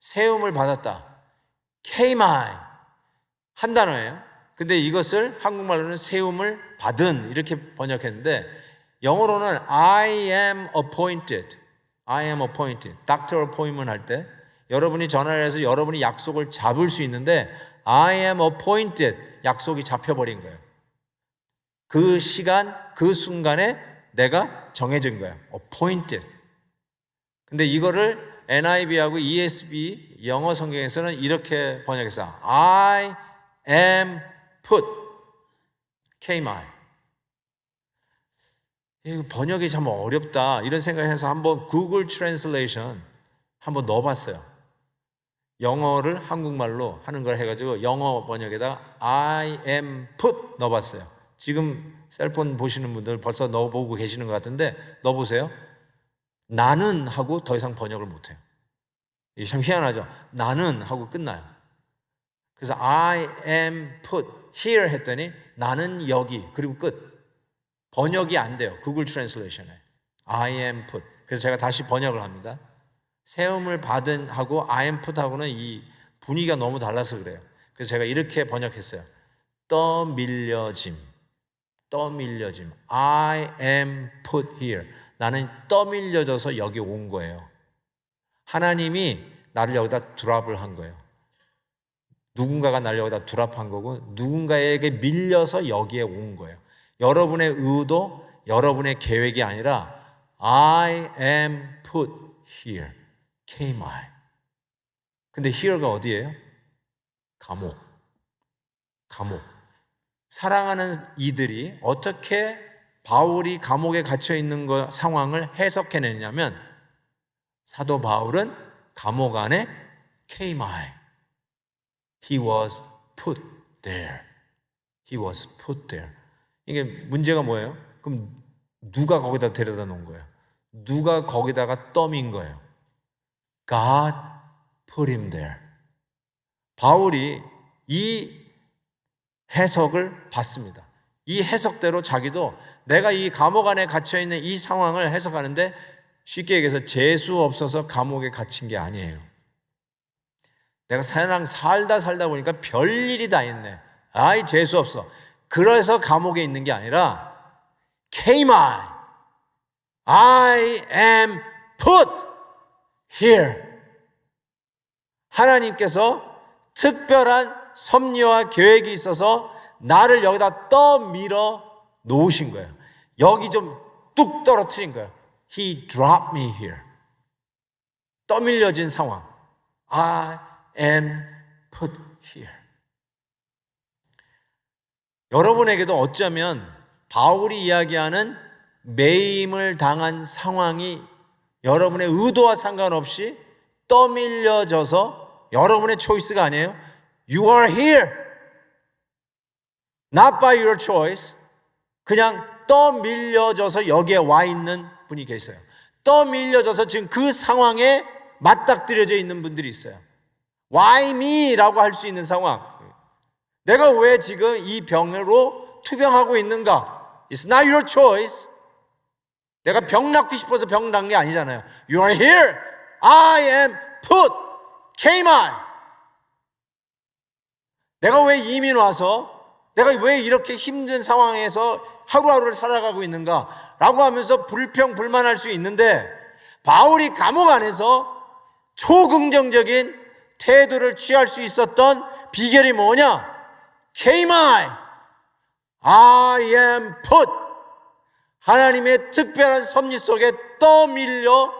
세움을 받았다. 케이마이 한 단어예요. 근데 이것을 한국말로는 세움을 받은 이렇게 번역했는데, 영어로는 I am appointed. I am appointed. doctor appointment 할 때 여러분이 전화를 해서 여러분이 약속을 잡을 수 있는데 I am appointed. 약속이 잡혀버린 거예요. 그 시간, 그 순간에 내가 정해진 거예요. appointed. 근데 이거를 NIV하고 ESV 영어 성경에서는 이렇게 번역했어요. I am put. K-my. 번역이 참 어렵다 이런 생각해서 한번 구글 트랜슬레이션 한번 넣어봤어요. 영어를 한국말로 하는 걸 해가지고 영어 번역에다 I am put 넣어봤어요. 지금 셀폰 보시는 분들 벌써 넣어보고 계시는 것 같은데 넣어보세요. 나는 하고 더 이상 번역을 못해요. 이게 참 희한하죠. 나는 하고 끝나요. 그래서 I am put here 했더니 나는 여기 그리고 끝. 번역이 안 돼요. 구글 트랜슬레이션에 I am put. 그래서 제가 다시 번역을 합니다. 세움을 받은 하고 I am put 하고는 이 분위기가 너무 달라서 그래요. 그래서 제가 이렇게 번역했어요. 떠밀려짐. 떠밀려짐. I am put here. 나는 떠밀려져서 여기 온 거예요. 하나님이 나를 여기다 드랍을 한 거예요. 누군가가 나를 여기다 드랍한 거고 누군가에게 밀려서 여기에 온 거예요. 여러분의 의도, 여러분의 계획이 아니라 I am put here. K-my. 근데 here가 어디예요? 감옥. 감옥. 사랑하는 이들이 어떻게 바울이 감옥에 갇혀 있는 상황을 해석해내냐면 사도 바울은 감옥 안에 K-my. He was put there. He was put there. 이게 문제가 뭐예요? 그럼 누가 거기다 데려다 놓은 거예요? 누가 거기다가 떠민 거예요? God put him there. 바울이 이 해석을 받습니다. 이 해석대로 자기도 내가 이 감옥 안에 갇혀있는 이 상황을 해석하는데 쉽게 얘기해서 재수 없어서 감옥에 갇힌 게 아니에요. 내가 사람 살다 보니까 별일이 다 있네. 아이 재수 없어. 그래서 감옥에 있는 게 아니라 K-my, I am put here. 하나님께서 특별한 섭리와 계획이 있어서 나를 여기다 떠밀어 놓으신 거예요. 여기 좀 뚝 떨어뜨린 거예요. He dropped me here. 떠밀려진 상황. I am put here. 여러분에게도 어쩌면 바울이 이야기하는 매임을 당한 상황이 여러분의 의도와 상관없이 떠밀려져서 여러분의 초이스가 아니에요. You are here. not by your choice, 그냥 떠밀려져서 여기에 와 있는 분이 계세요. 떠밀려져서 지금 그 상황에 맞닥뜨려져 있는 분들이 있어요. Why me? 라고 할 수 있는 상황. 내가 왜 지금 이 병으로 투병하고 있는가? It's not your choice. 내가 병 낫고 싶어서 병 난 게 아니잖아요. You are here. I am put. Came I. 내가 왜 이민 와서 내가 왜 이렇게 힘든 상황에서 하루하루를 살아가고 있는가? 라고 하면서 불평불만할 수 있는데 바울이 감옥 안에서 초긍정적인 태도를 취할 수 있었던 비결이 뭐냐? Came I am put. 하나님의 특별한 섭리 속에 떠밀려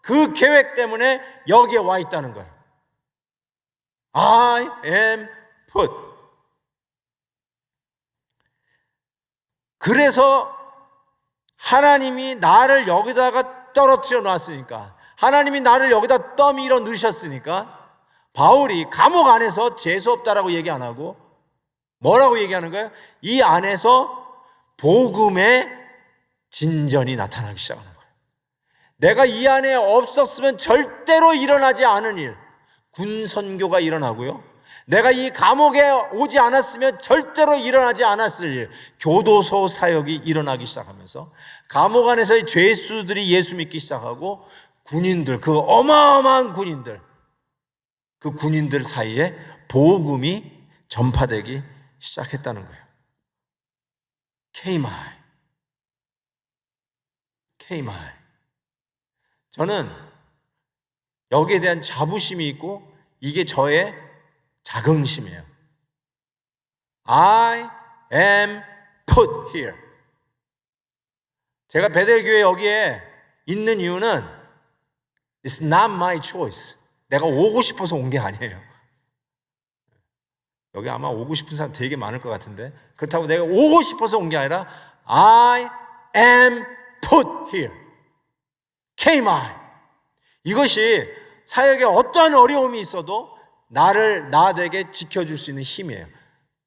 그 계획 때문에 여기에 와 있다는 거예요. I am put. 그래서 하나님이 나를 여기다가 떨어뜨려 놨으니까, 하나님이 나를 여기다 떠밀어 넣으셨으니까 바울이 감옥 안에서 재수없다라고 얘기 안 하고 뭐라고 얘기하는 거예요? 이 안에서 복음의 진전이 나타나기 시작하는 거예요. 내가 이 안에 없었으면 절대로 일어나지 않은 일, 군 선교가 일어나고요. 내가 이 감옥에 오지 않았으면 절대로 일어나지 않았을 일, 교도소 사역이 일어나기 시작하면서 감옥 안에서의 죄수들이 예수 믿기 시작하고 군인들, 그 어마어마한 군인들, 그 군인들 사이에 복음이 전파되기 시작했다는 거예요. Came I. 저는 여기에 대한 자부심이 있고 이게 저의 자긍심이에요. I am put here. 제가 베델교회 여기에 있는 이유는 It's not my choice. 내가 오고 싶어서 온 게 아니에요. 여기 아마 오고 싶은 사람 되게 많을 것 같은데 그렇다고 내가 오고 싶어서 온 게 아니라 I am put here. Came I. 이것이 사역에 어떠한 어려움이 있어도 나 되게 지켜줄 수 있는 힘이에요.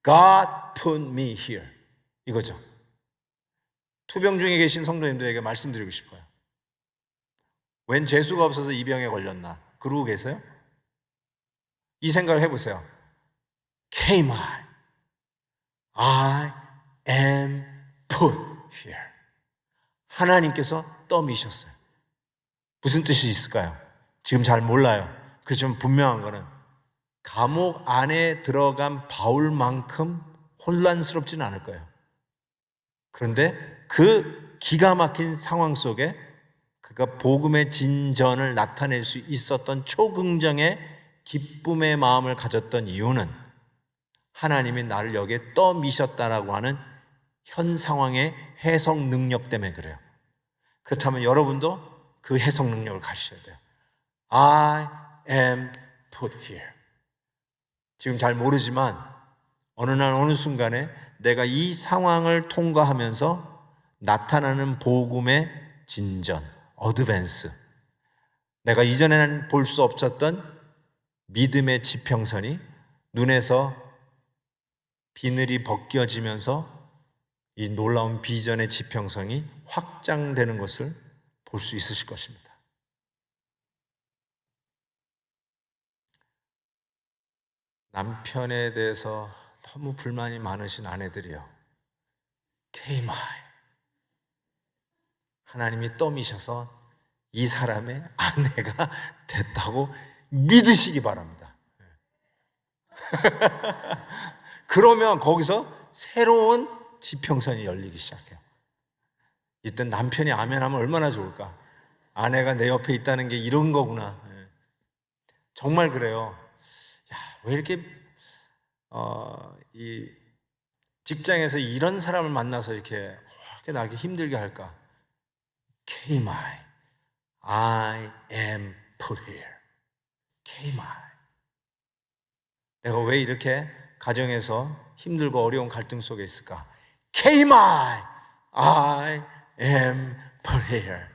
God put me here. 이거죠. 투병 중에 계신 성도님들에게 말씀드리고 싶어요. 웬 재수가 없어서 이 병에 걸렸나? 그러고 계세요? 이 생각을 해보세요. Came I am put here. 하나님께서 떠미셨어요. 무슨 뜻이 있을까요? 지금 잘 몰라요. 그렇지만 분명한 거는 감옥 안에 들어간 바울만큼 혼란스럽지는 않을 거예요. 그런데 그 기가 막힌 상황 속에 그가 복음의 진전을 나타낼 수 있었던 초긍정의 기쁨의 마음을 가졌던 이유는 하나님이 나를 여기에 떠미셨다라고 하는 현 상황의 해석 능력 때문에 그래요. 그렇다면 여러분도 그 해석 능력을 가지셔야 돼요. I am put here. 지금 잘 모르지만 어느 날 어느 순간에 내가 이 상황을 통과하면서 나타나는 복음의 진전, 어드밴스, 내가 이전에는 볼 수 없었던 믿음의 지평선이 눈에서 비늘이 벗겨지면서 이 놀라운 비전의 지평선이 확장되는 것을 볼 수 있으실 것입니다. 남편에 대해서 너무 불만이 많으신 아내들이요. Came I. 하나님이 떠미셔서 이 사람의 아내가 됐다고 믿으시기 바랍니다. 그러면 거기서 새로운 지평선이 열리기 시작해요. 이때 남편이 아멘하면 얼마나 좋을까? 아내가 내 옆에 있다는 게 이런 거구나. 정말 그래요. 야, 왜 이렇게 이 직장에서 이런 사람을 만나서 이렇게 나게 힘들게 할까? Came I am put here. Came I. 내가 왜 이렇게 가정에서 힘들고 어려운 갈등 속에 있을까? Came I am put here.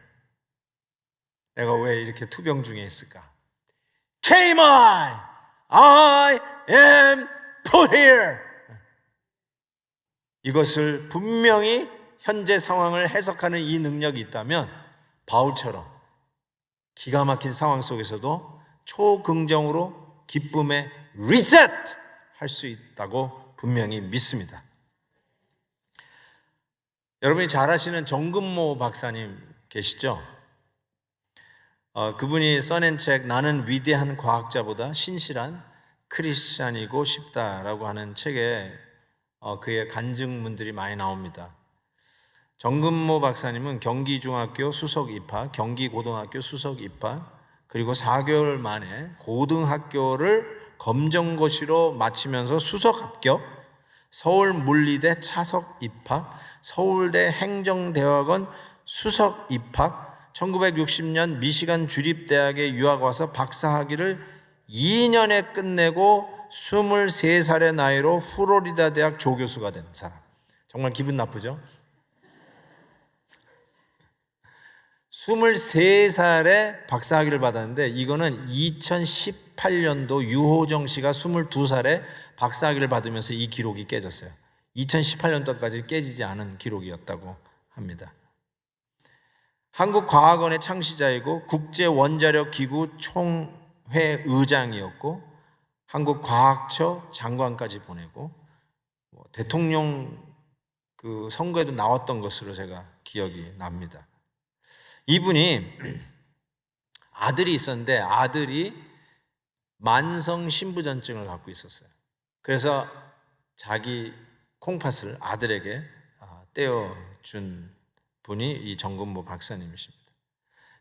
내가 왜 이렇게 투병 중에 있을까? Came I am put here. 이것을 분명히 현재 상황을 해석하는 이 능력이 있다면 바울처럼 기가 막힌 상황 속에서도 초긍정으로 기쁨의 리셋 할 수 있다고 분명히 믿습니다. 여러분이 잘 아시는 정근모 박사님 계시죠? 그분이 써낸 책 나는 위대한 과학자보다 신실한 크리스찬이고 싶다라고 하는 책에 그의 간증문들이 많이 나옵니다. 정근모 박사님은 경기중학교 수석 입학, 경기고등학교 수석 입학, 그리고 4개월 만에 고등학교를 검정고시로 마치면서 수석 합격, 서울물리대 차석 입학, 서울대 행정대학원 수석 입학, 1960년 미시간 주립대학에 유학 와서 박사학위를 2년에 끝내고 23살의 나이로 플로리다 대학 조교수가 된 사람. 정말 기분 나쁘죠? 23살에 박사학위를 받았는데 이거는 2018년도 유호정 씨가 22살에 박사학위를 받으면서 이 기록이 깨졌어요. 2018년도까지 깨지지 않은 기록이었다고 합니다. 한국과학원의 창시자이고 국제원자력기구 총회 의장이었고 한국과학처 장관까지 보내고 대통령 그 선거에도 나왔던 것으로 제가 기억이 납니다. 이분이 아들이 있었는데 아들이 만성 신부전증을 갖고 있었어요. 그래서 자기 콩팥을 아들에게 떼어준 분이 이 정근모 박사님이십니다.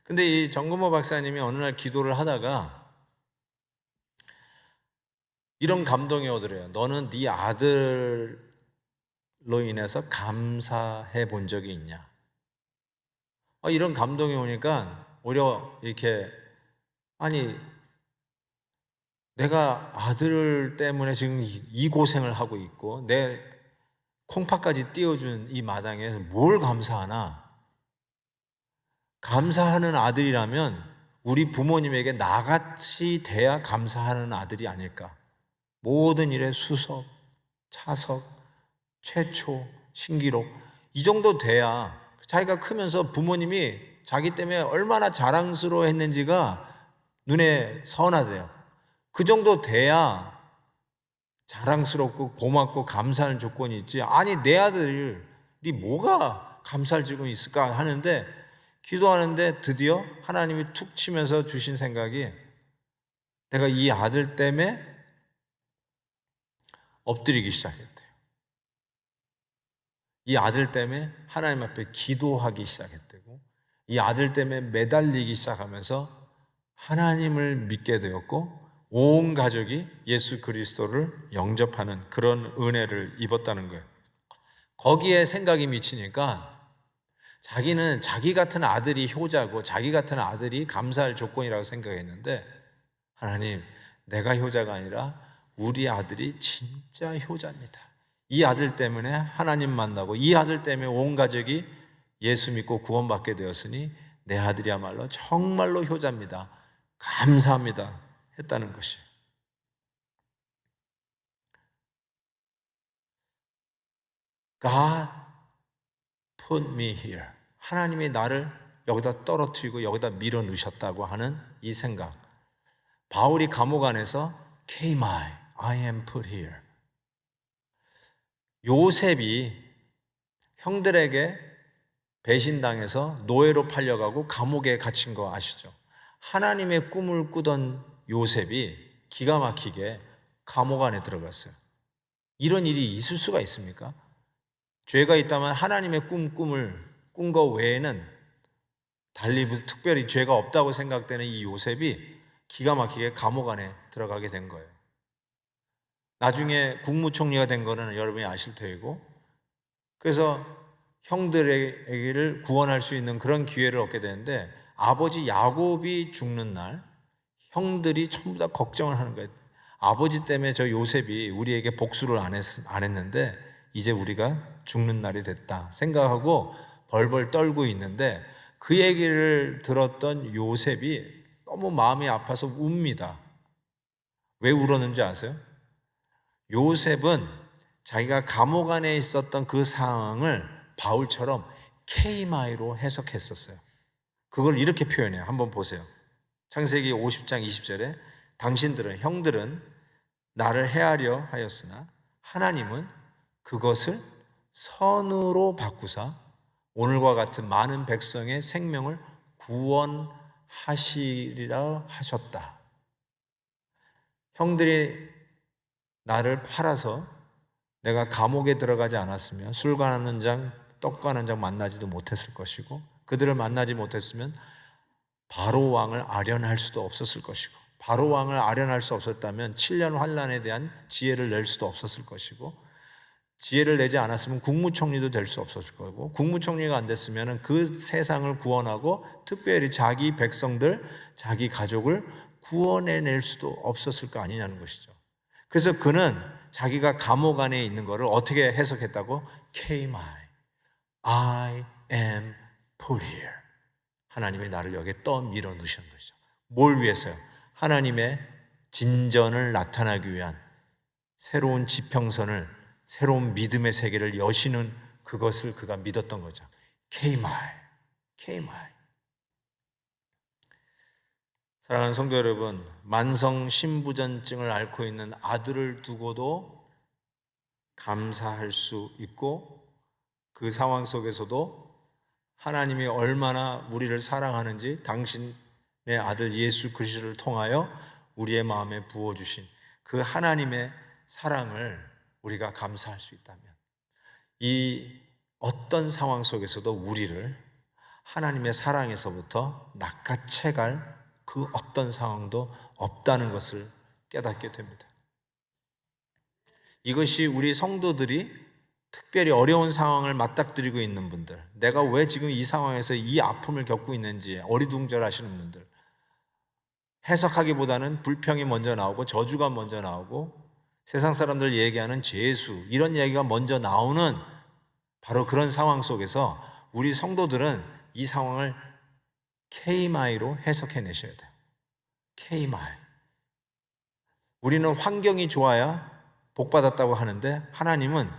근데 이 정근모 박사님이 어느 날 기도를 하다가 이런 감동이 오더래요. 너는 네 아들로 인해서 감사해 본 적이 있냐? 이런 감동이 오니까 오히려 이렇게 아니 내가 아들 때문에 지금 이 고생을 하고 있고 내 콩팥까지 띄워준 이 마당에서 뭘 감사하나? 감사하는 아들이라면 우리 부모님에게 나같이 돼야 감사하는 아들이 아닐까? 모든 일에 수석, 차석, 최초, 신기록 이 정도 돼야 자기가 크면서 부모님이 자기 때문에 얼마나 자랑스러워 했는지가 눈에 선하대요. 그 정도 돼야 자랑스럽고 고맙고 감사하는 조건이 있지. 아니 내 아들이 뭐가 감사할 조건이 있을까 하는데 기도하는데 드디어 하나님이 툭 치면서 주신 생각이 내가 이 아들 때문에 엎드리기 시작했대요. 이 아들 때문에 하나님 앞에 기도하기 시작했고 이 아들 때문에 매달리기 시작하면서 하나님을 믿게 되었고 온 가족이 예수 그리스도를 영접하는 그런 은혜를 입었다는 거예요. 거기에 생각이 미치니까 자기는 자기 같은 아들이 효자고 자기 같은 아들이 감사할 조건이라고 생각했는데 하나님, 내가 효자가 아니라 우리 아들이 진짜 효자입니다. 이 아들 때문에 하나님 만나고 이 아들 때문에 온 가족이 예수 믿고 구원받게 되었으니 내 아들이야말로 정말로 효자입니다. 감사합니다. 했다는 것이. God put me here. 하나님이 나를 여기다 떨어뜨리고 여기다 밀어 넣으셨다고 하는 이 생각. 바울이 감옥 안에서 Kmai, I am put here. 요셉이 형들에게 배신당해서 노예로 팔려가고 감옥에 갇힌 거 아시죠? 하나님의 꿈을 꾸던 요셉이 기가 막히게 감옥 안에 들어갔어요. 이런 일이 있을 수가 있습니까? 죄가 있다면 하나님의 꿈을 꾼 거 외에는 달리 특별히 죄가 없다고 생각되는 이 요셉이 기가 막히게 감옥 안에 들어가게 된 거예요. 나중에 국무총리가 된 거는 여러분이 아실 테이고, 그래서 형들에게를 구원할 수 있는 그런 기회를 얻게 되는데 아버지 야곱이 죽는 날 형들이 전부 다 걱정을 하는 거예요. 아버지 때문에 저 요셉이 우리에게 복수를 안 했는데 이제 우리가 죽는 날이 됐다 생각하고 벌벌 떨고 있는데 그 얘기를 들었던 요셉이 너무 마음이 아파서 웁니다. 왜 울었는지 아세요? 요셉은 자기가 감옥 안에 있었던 그 상황을 바울처럼 케이마이로 해석했었어요. 그걸 이렇게 표현해요. 한번 보세요. 창세기 50장 20절에 당신들은, 형들은 나를 해하려 하였으나 하나님은 그것을 선으로 바꾸사 오늘과 같은 많은 백성의 생명을 구원하시리라 하셨다. 형들이 나를 팔아서 내가 감옥에 들어가지 않았으면 술과 한 잔, 떡과 한 잔 만나지도 못했을 것이고, 그들을 만나지 못했으면 바로 왕을 아련할 수도 없었을 것이고, 바로 왕을 아련할 수 없었다면 7년 환란에 대한 지혜를 낼 수도 없었을 것이고, 지혜를 내지 않았으면 국무총리도 될 수 없었을 거고, 국무총리가 안 됐으면 그 세상을 구원하고 특별히 자기 백성들, 자기 가족을 구원해낼 수도 없었을 거 아니냐는 것이죠. 그래서 그는 자기가 감옥 안에 있는 것을 어떻게 해석했다고? I am put here. 하나님이 나를 여기에 떠밀어 넣으신 것이죠. 뭘 위해서요? 하나님의 진전을 나타나기 위한 새로운 지평선을, 새로운 믿음의 세계를 여시는 그것을 그가 믿었던 거죠. 케이마이. 사랑하는 성도 여러분, 만성 신부전증을 앓고 있는 아들을 두고도 감사할 수 있고, 그 상황 속에서도 하나님이 얼마나 우리를 사랑하는지 당신의 아들 예수 그리스도를 통하여 우리의 마음에 부어주신 그 하나님의 사랑을 우리가 감사할 수 있다면, 이 어떤 상황 속에서도 우리를 하나님의 사랑에서부터 낚아채갈 그 어떤 상황도 없다는 것을 깨닫게 됩니다. 이것이 우리 성도들이 특별히 어려운 상황을 맞닥뜨리고 있는 분들, 내가 왜 지금 이 상황에서 이 아픔을 겪고 있는지 어리둥절하시는 분들, 해석하기보다는 불평이 먼저 나오고 저주가 먼저 나오고 세상 사람들 얘기하는 죄수, 이런 얘기가 먼저 나오는 바로 그런 상황 속에서 우리 성도들은 이 상황을 케이마이로 해석해내셔야 돼요. 케이마이. 우리는 환경이 좋아야 복받았다고 하는데, 하나님은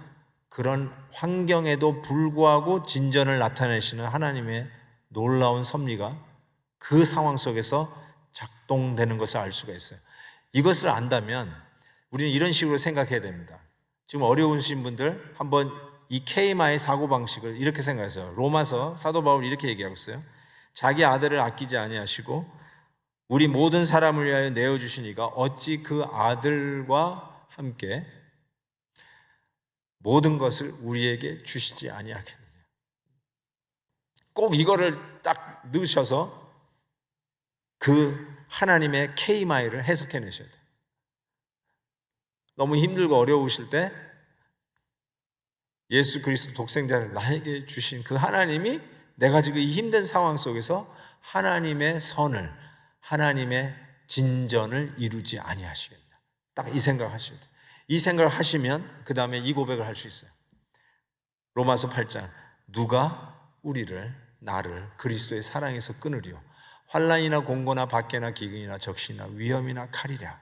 그런 환경에도 불구하고 진전을 나타내시는 하나님의 놀라운 섭리가 그 상황 속에서 작동되는 것을 알 수가 있어요. 이것을 안다면 우리는 이런 식으로 생각해야 됩니다. 지금 어려우신 분들 한번 이 케이마의 사고방식을 이렇게 생각하세요. 로마서 사도 바울이 이렇게 얘기하고 있어요. 자기 아들을 아끼지 아니하시고 우리 모든 사람을 위하여 내어주시니까 어찌 그 아들과 함께 모든 것을 우리에게 주시지 아니하겠느냐. 꼭 이거를 딱 넣으셔서 그 하나님의 케이마이를 해석해내셔야 돼요. 너무 힘들고 어려우실 때 예수 그리스도 독생자를 나에게 주신 그 하나님이 내가 지금 이 힘든 상황 속에서 하나님의 선을, 하나님의 진전을 이루지 아니하시겠냐. 딱 이 생각을 하셔야 돼요. 이 생각을 하시면 그 다음에 이 고백을 할 수 있어요. 로마서 8장, 누가 나를 그리스도의 사랑에서 끊으리요. 환난이나 공고나 박해나 기근이나 적신이나 위험이나 칼이랴.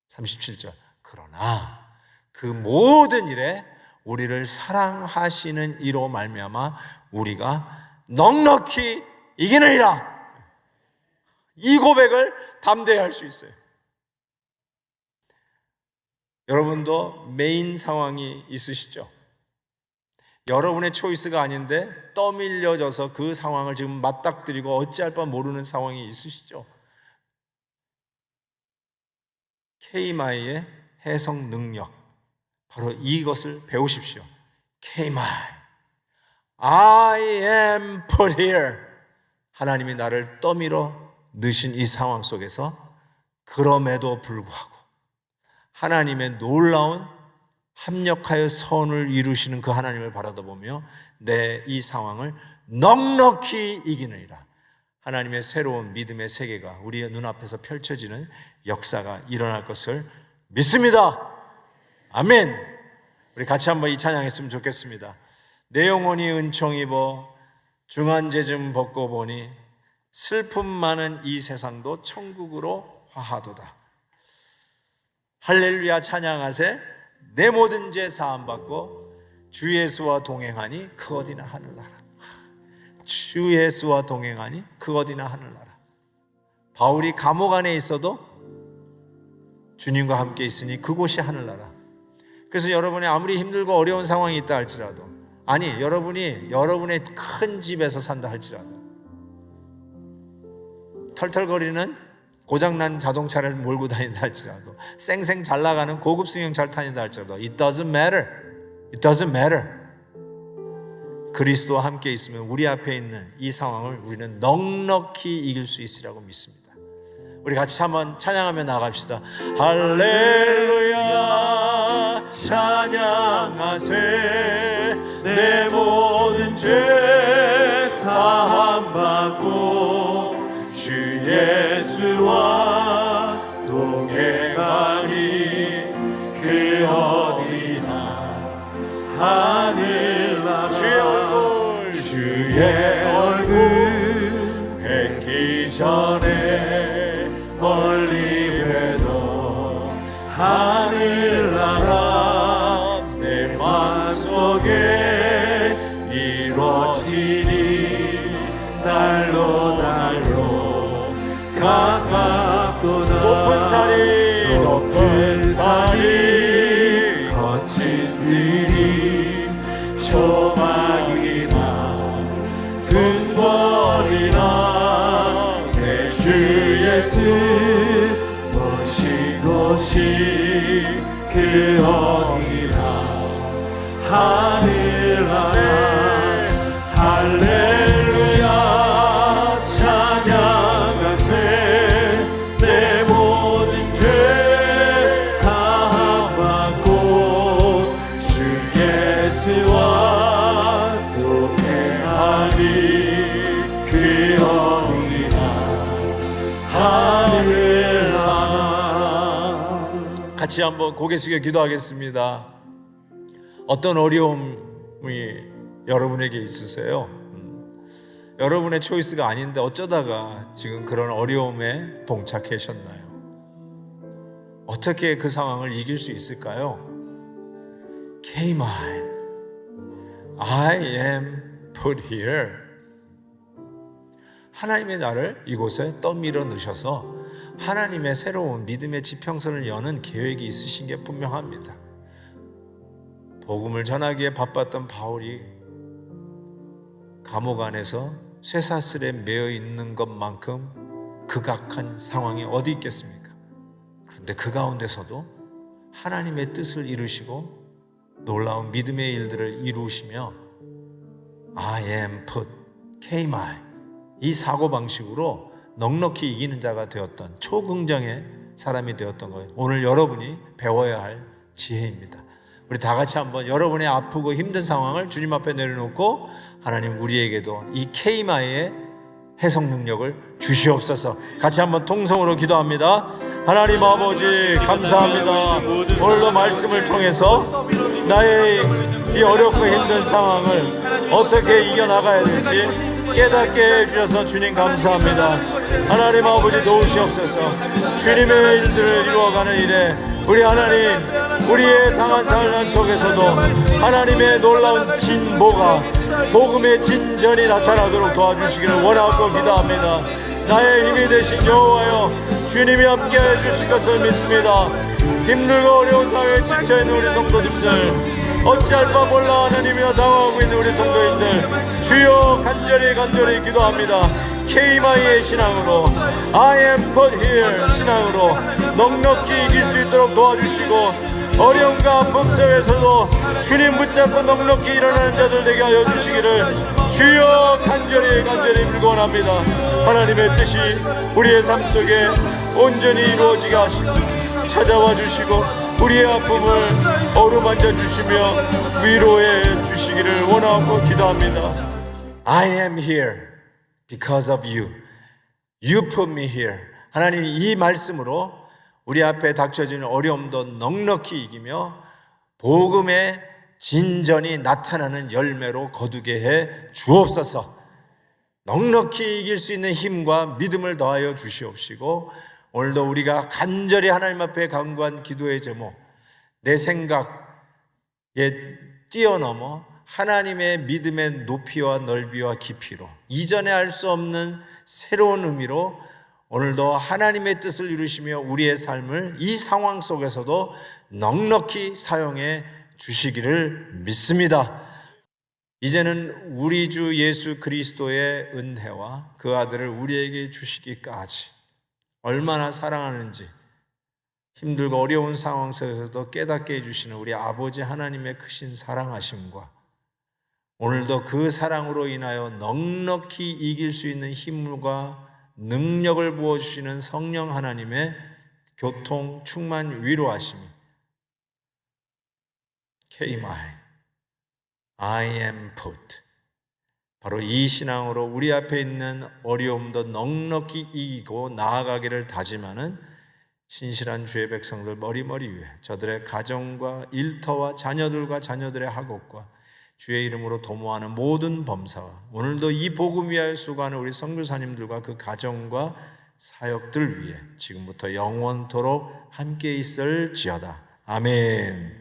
37절, 그러나 그 모든 일에 우리를 사랑하시는 이로 말미암아 우리가 넉넉히 이기느니라. 이 고백을 담대히 할 수 있어요. 여러분도 메인 상황이 있으시죠? 여러분의 초이스가 아닌데 떠밀려져서 그 상황을 지금 맞닥뜨리고 어찌할 바 모르는 상황이 있으시죠? 케이마이의 해석 능력, 바로 이것을 배우십시오. 케이마이, I am put here. 하나님이 나를 떠밀어 넣으신 이 상황 속에서 그럼에도 불구하고 하나님의 놀라운 합력하여 선을 이루시는 그 하나님을 바라다보며 내 이 상황을 넉넉히 이기느니라. 하나님의 새로운 믿음의 세계가 우리의 눈앞에서 펼쳐지는 역사가 일어날 것을 믿습니다. 아멘. 우리 같이 한번 이 찬양했으면 좋겠습니다. 내 영혼이 은총 입어 중한죄 벗고 보니 슬픔 많은 이 세상도 천국으로 화하도다. 할렐루야 찬양하세. 내 모든 죄 사함 받고 주 예수와 동행하니 그 어디나 하늘나라. 주 예수와 동행하니 그 어디나 하늘나라. 바울이 감옥 안에 있어도 주님과 함께 있으니 그곳이 하늘나라. 그래서 여러분이 아무리 힘들고 어려운 상황이 있다 할지라도, 아니 여러분이 여러분의 큰 집에서 산다 할지라도, 털털거리는 고장난 자동차를 몰고 다닌다 할지라도, 쌩쌩 잘 나가는 고급 승용차를 타닌다 할지라도, It doesn't matter. It doesn't matter. 그리스도와 함께 있으면 우리 앞에 있는 이 상황을 우리는 넉넉히 이길 수 있으리라고 믿습니다. 우리 같이 한번 찬양하며 나갑시다. 할렐루야 찬양하세. 내 모든 죄 사함 받고 주 예수와 동행하니 그 어디나 하늘나라. 주의 얼굴 뵙기 전에 멀리 뵈도 하늘나라 내 마음속에 이루어지니 날로 날로 가깝도다. 높은 산이 거친 들이 조막이나 근거리나 내 주 예수 모신 곳이 그 어디나 하늘나라. 할렐루야 찬양하세. 내 모든 죄 사함 받고 주 예수와 동행하니 그 어디나 하늘나라. 같이 한번 고개 숙여 기도하겠습니다. 어떤 어려움이 여러분에게 있으세요? 여러분의 초이스가 아닌데 어쩌다가 지금 그런 어려움에 봉착하셨나요? 어떻게 그 상황을 이길 수 있을까요? K-my, I am put here. 하나님의 나를 이곳에 떠밀어 넣으셔서 하나님의 새로운 믿음의 지평선을 여는 계획이 있으신 게 분명합니다. 복음을 전하기에 바빴던 바울이 감옥 안에서 쇠사슬에 매여 있는 것만큼 극악한 상황이 어디 있겠습니까? 그런데 그 가운데서도 하나님의 뜻을 이루시고 놀라운 믿음의 일들을 이루시며 I am put, K-my, 이 사고방식으로 넉넉히 이기는 자가 되었던 초긍정의 사람이 되었던 거예요. 오늘 여러분이 배워야 할 지혜입니다. 우리 다 같이 한번 여러분의 아프고 힘든 상황을 주님 앞에 내려놓고 하나님 우리에게도 이 K-my의 해석 능력을 주시옵소서. 같이 한번 통성으로 기도합니다. 하나님 아버지 감사합니다. 오늘도 말씀을 통해서 나의 이 어렵고 힘든 상황을 어떻게 이겨나가야 될지 깨닫게 해주셔서 주님 감사합니다. 하나님 아버지 도우시옵소서. 주님의 일들을 이루어가는 일에 우리 하나님, 우리의 당한 환난 속에서도 하나님의 놀라운 진보가, 복음의 진전이 나타나도록 도와주시기를 원하고 기도합니다. 나의 힘이 되신 여호와여, 주님이 함께해 주실 것을 믿습니다. 힘들고 어려운 상황에 지쳐있는 우리 성도님들, 어찌할 바 몰라 하나님이여 당하고 있는 우리 성도님들, 주여 간절히 기도합니다. K-my의 신앙으로, I am put here 신앙으로 넉넉히 이길 수 있도록 도와주시고, 어려움과 아픔 속에서도 주님 붙잡고 넉넉히 일어나는 자들 되게 하여 주시기를 주여 간절히 물건합니다. 하나님의 뜻이 우리의 삶 속에 온전히 이루어지게 하시고 찾아와 주시고 우리의 아픔을 어루만져 주시며 위로해 주시기를 원하고 기도합니다. I am here because of you. You put me here. 하나님 이 말씀으로 우리 앞에 닥쳐지는 어려움도 넉넉히 이기며 복음의 진전이 나타나는 열매로 거두게 해 주옵소서. 넉넉히 이길 수 있는 힘과 믿음을 더하여 주시옵시고, 오늘도 우리가 간절히 하나님 앞에 간구한 기도의 제목, 내 생각에 뛰어넘어 하나님의 믿음의 높이와 넓이와 깊이로 이전에 알 수 없는 새로운 의미로 오늘도 하나님의 뜻을 이루시며 우리의 삶을 이 상황 속에서도 넉넉히 사용해 주시기를 믿습니다. 이제는 우리 주 예수 그리스도의 은혜와 그 아들을 우리에게 주시기까지 얼마나 사랑하는지 힘들고 어려운 상황 속에서도 깨닫게 해주시는 우리 아버지 하나님의 크신 사랑하심과 오늘도 그 사랑으로 인하여 넉넉히 이길 수 있는 힘과 능력을 부어주시는 성령 하나님의 교통, 충만, 위로하심이 I am put. 바로 이 신앙으로 우리 앞에 있는 어려움도 넉넉히 이기고 나아가기를 다짐하는 신실한 주의 백성들 머리머리 위에 저들의 가정과 일터와 자녀들과 자녀들의 학업과 주의 이름으로 도모하는 모든 범사와 오늘도 이 복음 위하여 수고하는 우리 선교사님들과 그 가정과 사역들 위해 지금부터 영원토록 함께 있을지어다. 아멘.